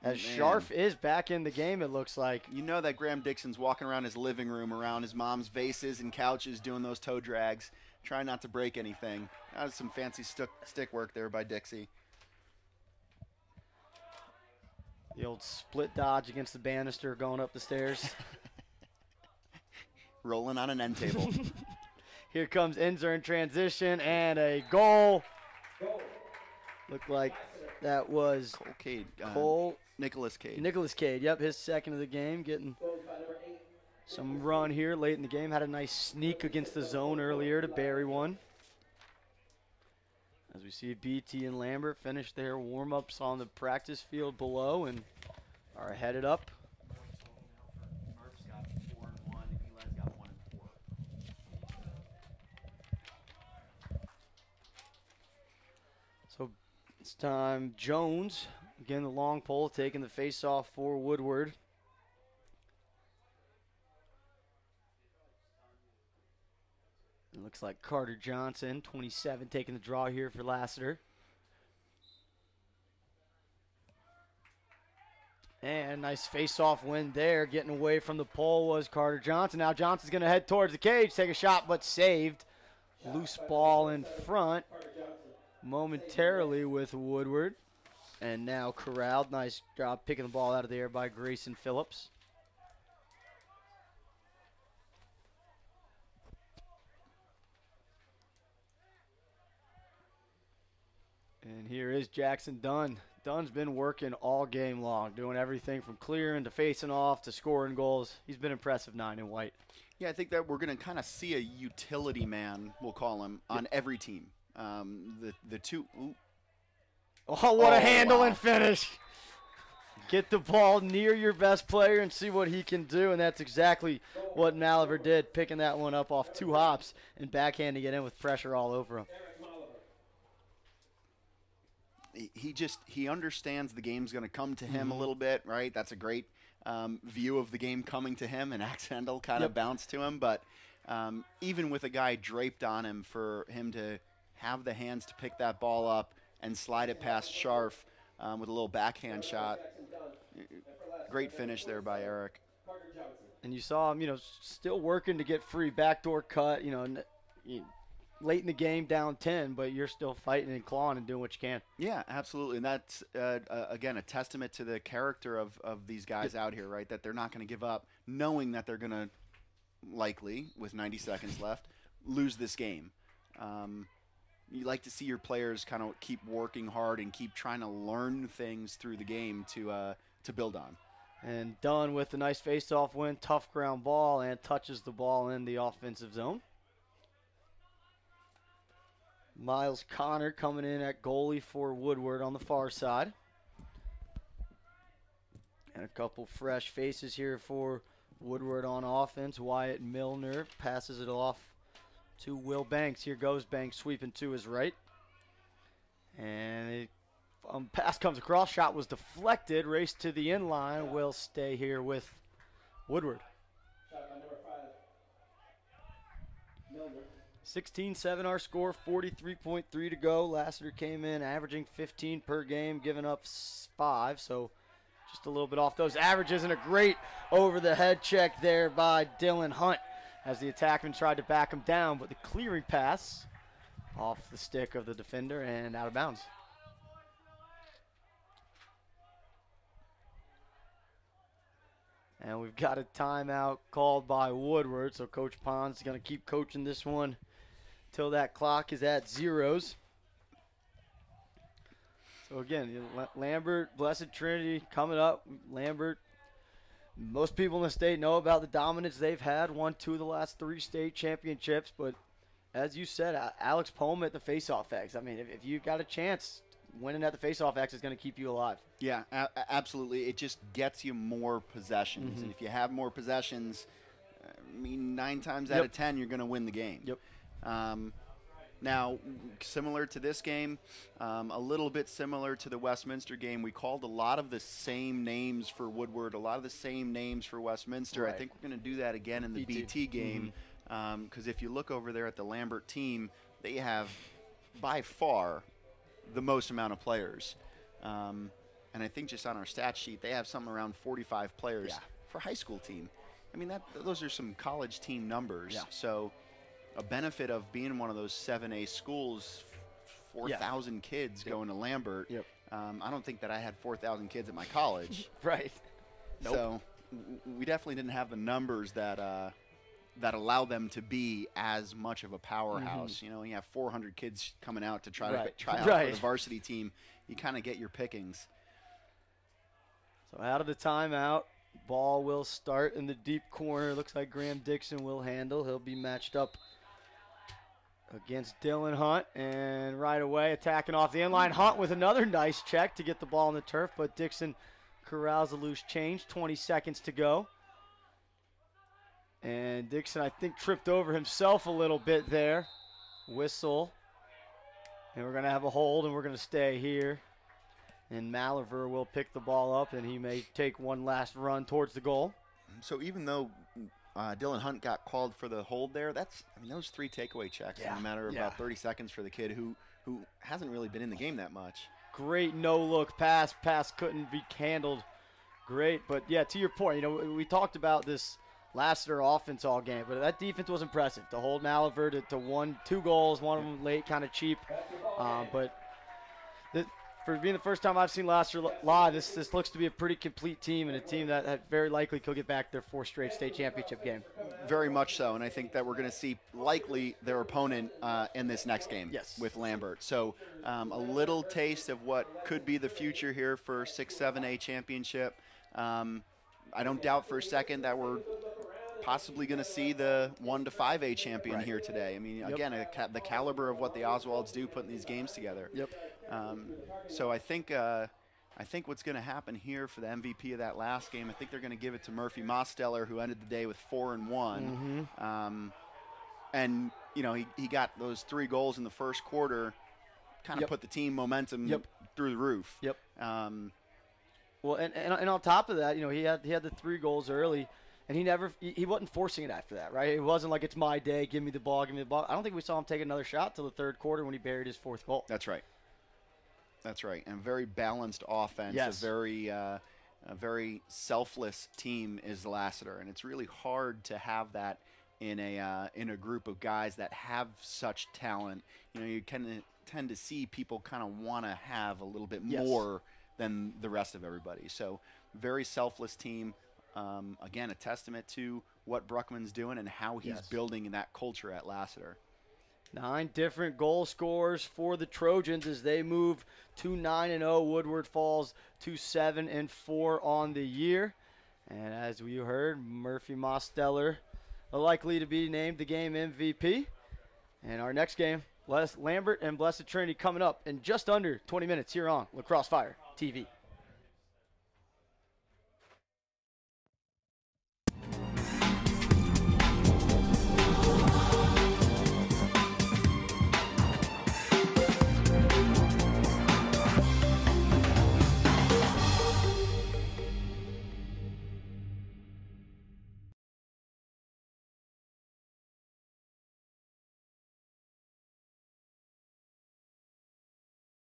As Scharf is back in the game, it looks like. You know that Graham Dixon's walking around his living room, around his mom's vases and couches, doing those toe drags, trying not to break anything. That was some fancy stick work there by Dixie. The old split dodge against the banister going up the stairs. Rolling on an end table. Here comes Inzer in transition, and a goal. Looked like that was Cole Cade. Nicholas Cade. Nicholas Cade, yep, his second of the game, getting some run here late in the game. Had a nice sneak against the zone earlier to bury one. As we see BT and Lambert finish their warm-ups on the practice field below and are headed up. Murph's got 4 and 1, and Eli's got 1 and 4. So it's time Jones, again the long pole, taking the face-off for Woodward. It looks like Carter Johnson, 27, taking the draw here for Lassiter. And nice face-off win there. Getting away from the pole was Carter Johnson. Now Johnson's going to head towards the cage, take a shot, but saved. Loose ball in front momentarily with Woodward. And now corralled. Nice job picking the ball out of the air by Grayson Phillips. And here is Jackson Dunn. Dunn's been working all game long, doing everything from clearing to facing off to scoring goals. He's been impressive, 9 in white. Yeah, I think that we're going to kind of see a utility man, we'll call him, on every team. The two. Ooh. Oh, what a handle and finish. Get the ball near your best player and see what he can do, and that's exactly what Maliver did, picking that one up off 2 hops and backhanding it in with pressure all over him. He understands the game's going to come to him a little bit, right? That's a great view of the game coming to him, an accidental kind of bounce to him. But even with a guy draped on him, for him to have the hands to pick that ball up and slide it past Scharf with a little backhand shot. Great finish there by Eric. And you saw him, still working to get free. Backdoor cut, late in the game, down 10, but you're still fighting and clawing and doing what you can. Yeah, absolutely. And that's, again, a testament to the character of these guys out here, right? That they're not going to give up, knowing that they're going to likely, with 90 seconds left, lose this game. You like to see your players kind of keep working hard and keep trying to learn things through the game to build on. And Dunn with a nice face-off win, tough ground ball, and touches the ball in the offensive zone. Miles Connor coming in at goalie for Woodward on the far side. And a couple fresh faces here for Woodward on offense. Wyatt Milner passes it off to Will Banks. Here goes Banks sweeping to his right. And pass comes across. Shot was deflected. Race to the inline. Will stay here with Woodward. 16-7 our score, 43.3 to go. Lassiter came in averaging 15 per game, giving up 5, so just a little bit off those averages. And a great over-the-head check there by Dylan Hunt as the attackman tried to back him down, but the clearing pass off the stick of the defender and out of bounds. And we've got a timeout called by Woodward, so Coach Pond's going to keep coaching this one till that clock is at zeros. So again, Lambert, Blessed Trinity coming up. Lambert, most people in the state know about the dominance they've had, won 2 of the last 3 state championships. But as you said, Alex Pome at the faceoff X. I mean, if you got a chance, winning at the faceoff X is going to keep you alive. Yeah, absolutely. It just gets you more possessions. And if you have more possessions, I mean, 9 times out of 10, you're going to win the game. Yep. Now, similar to this game, a little bit similar to the Westminster game, we called a lot of the same names for Woodward, a lot of the same names for Westminster. Right. I think we're going to do that again in the BT game, because if you look over there at the Lambert team, they have by far the most amount of players. And I think just on our stat sheet, they have something around 45 players for a high school team. I mean, those are some college team numbers. Yeah. So a benefit of being one of those 7A schools, 4,000 kids going to Lambert. Yep. I don't think that I had 4,000 kids at my college. Right. Nope. So we definitely didn't have the numbers that that allow them to be as much of a powerhouse. You know, you have 400 kids coming out to try to try out for the varsity team. You kind of get your pickings. So out of the timeout, ball will start in the deep corner. Looks like Graham Dixon will handle. He'll be matched up against Dylan Hunt. And right away, attacking off the inline. Hunt with another nice check to get the ball on the turf, but Dixon corrals a loose change. 20 seconds to go. And Dixon, I think, tripped over himself a little bit there. Whistle. And we're going to have a hold, and we're going to stay here. And Malaver will pick the ball up, and he may take one last run towards the goal. So even though Dylan Hunt got called for the hold there, that was 3 takeaway checks in a matter of about 30 seconds for the kid who hasn't really been in the game that much. Great no-look pass. Pass couldn't be handled. Great, but yeah, to your point, you know, we talked about this Lassiter offense all game, but that defense was impressive. To hold Malaver to 2 goals, one of them late, kind of cheap, but for being the first time I've seen Lassiter live, this looks to be a pretty complete team, and a team that very likely could get back their 4th straight state championship game. Very much so, and I think that we're going to see likely their opponent in this next game with Lambert. So a little taste of what could be the future here for 6-7A championship. I don't doubt for a second that we're possibly going to see the 1-5A champion here today. I mean, again, the caliber of what the Oswalds do putting these games together. So I think what's going to happen here for the MVP of that last game, I think they're going to give it to Murphy Mosteller, who ended the day with 4-1. And, you know, he got those 3 goals in the first quarter, kind of put the team momentum through the roof. Well, and on top of that, you know, he had the 3 goals early, and he wasn't forcing it after that, right? It wasn't like, it's my day, give me the ball, give me the ball. I don't think we saw him take another shot till the 3rd quarter when he buried his 4th goal. That's right. That's right. And very balanced offense. A very selfless team is Lassiter, and it's really hard to have that in a group of guys that have such talent. You know, you tend to see people kind of want to have a little bit more than the rest of everybody. So very selfless team. Again, a testament to what Bruckman's doing and how he's building that culture at Lassiter. 9 different goal scorers for the Trojans as they move to 9-0. Woodward falls to 7-4 on the year. And as we heard, Murphy Mosteller likely to be named the game MVP. And our next game, Lambert and Blessed Trinity, coming up in just under 20 minutes here on Lacrosse Fire TV.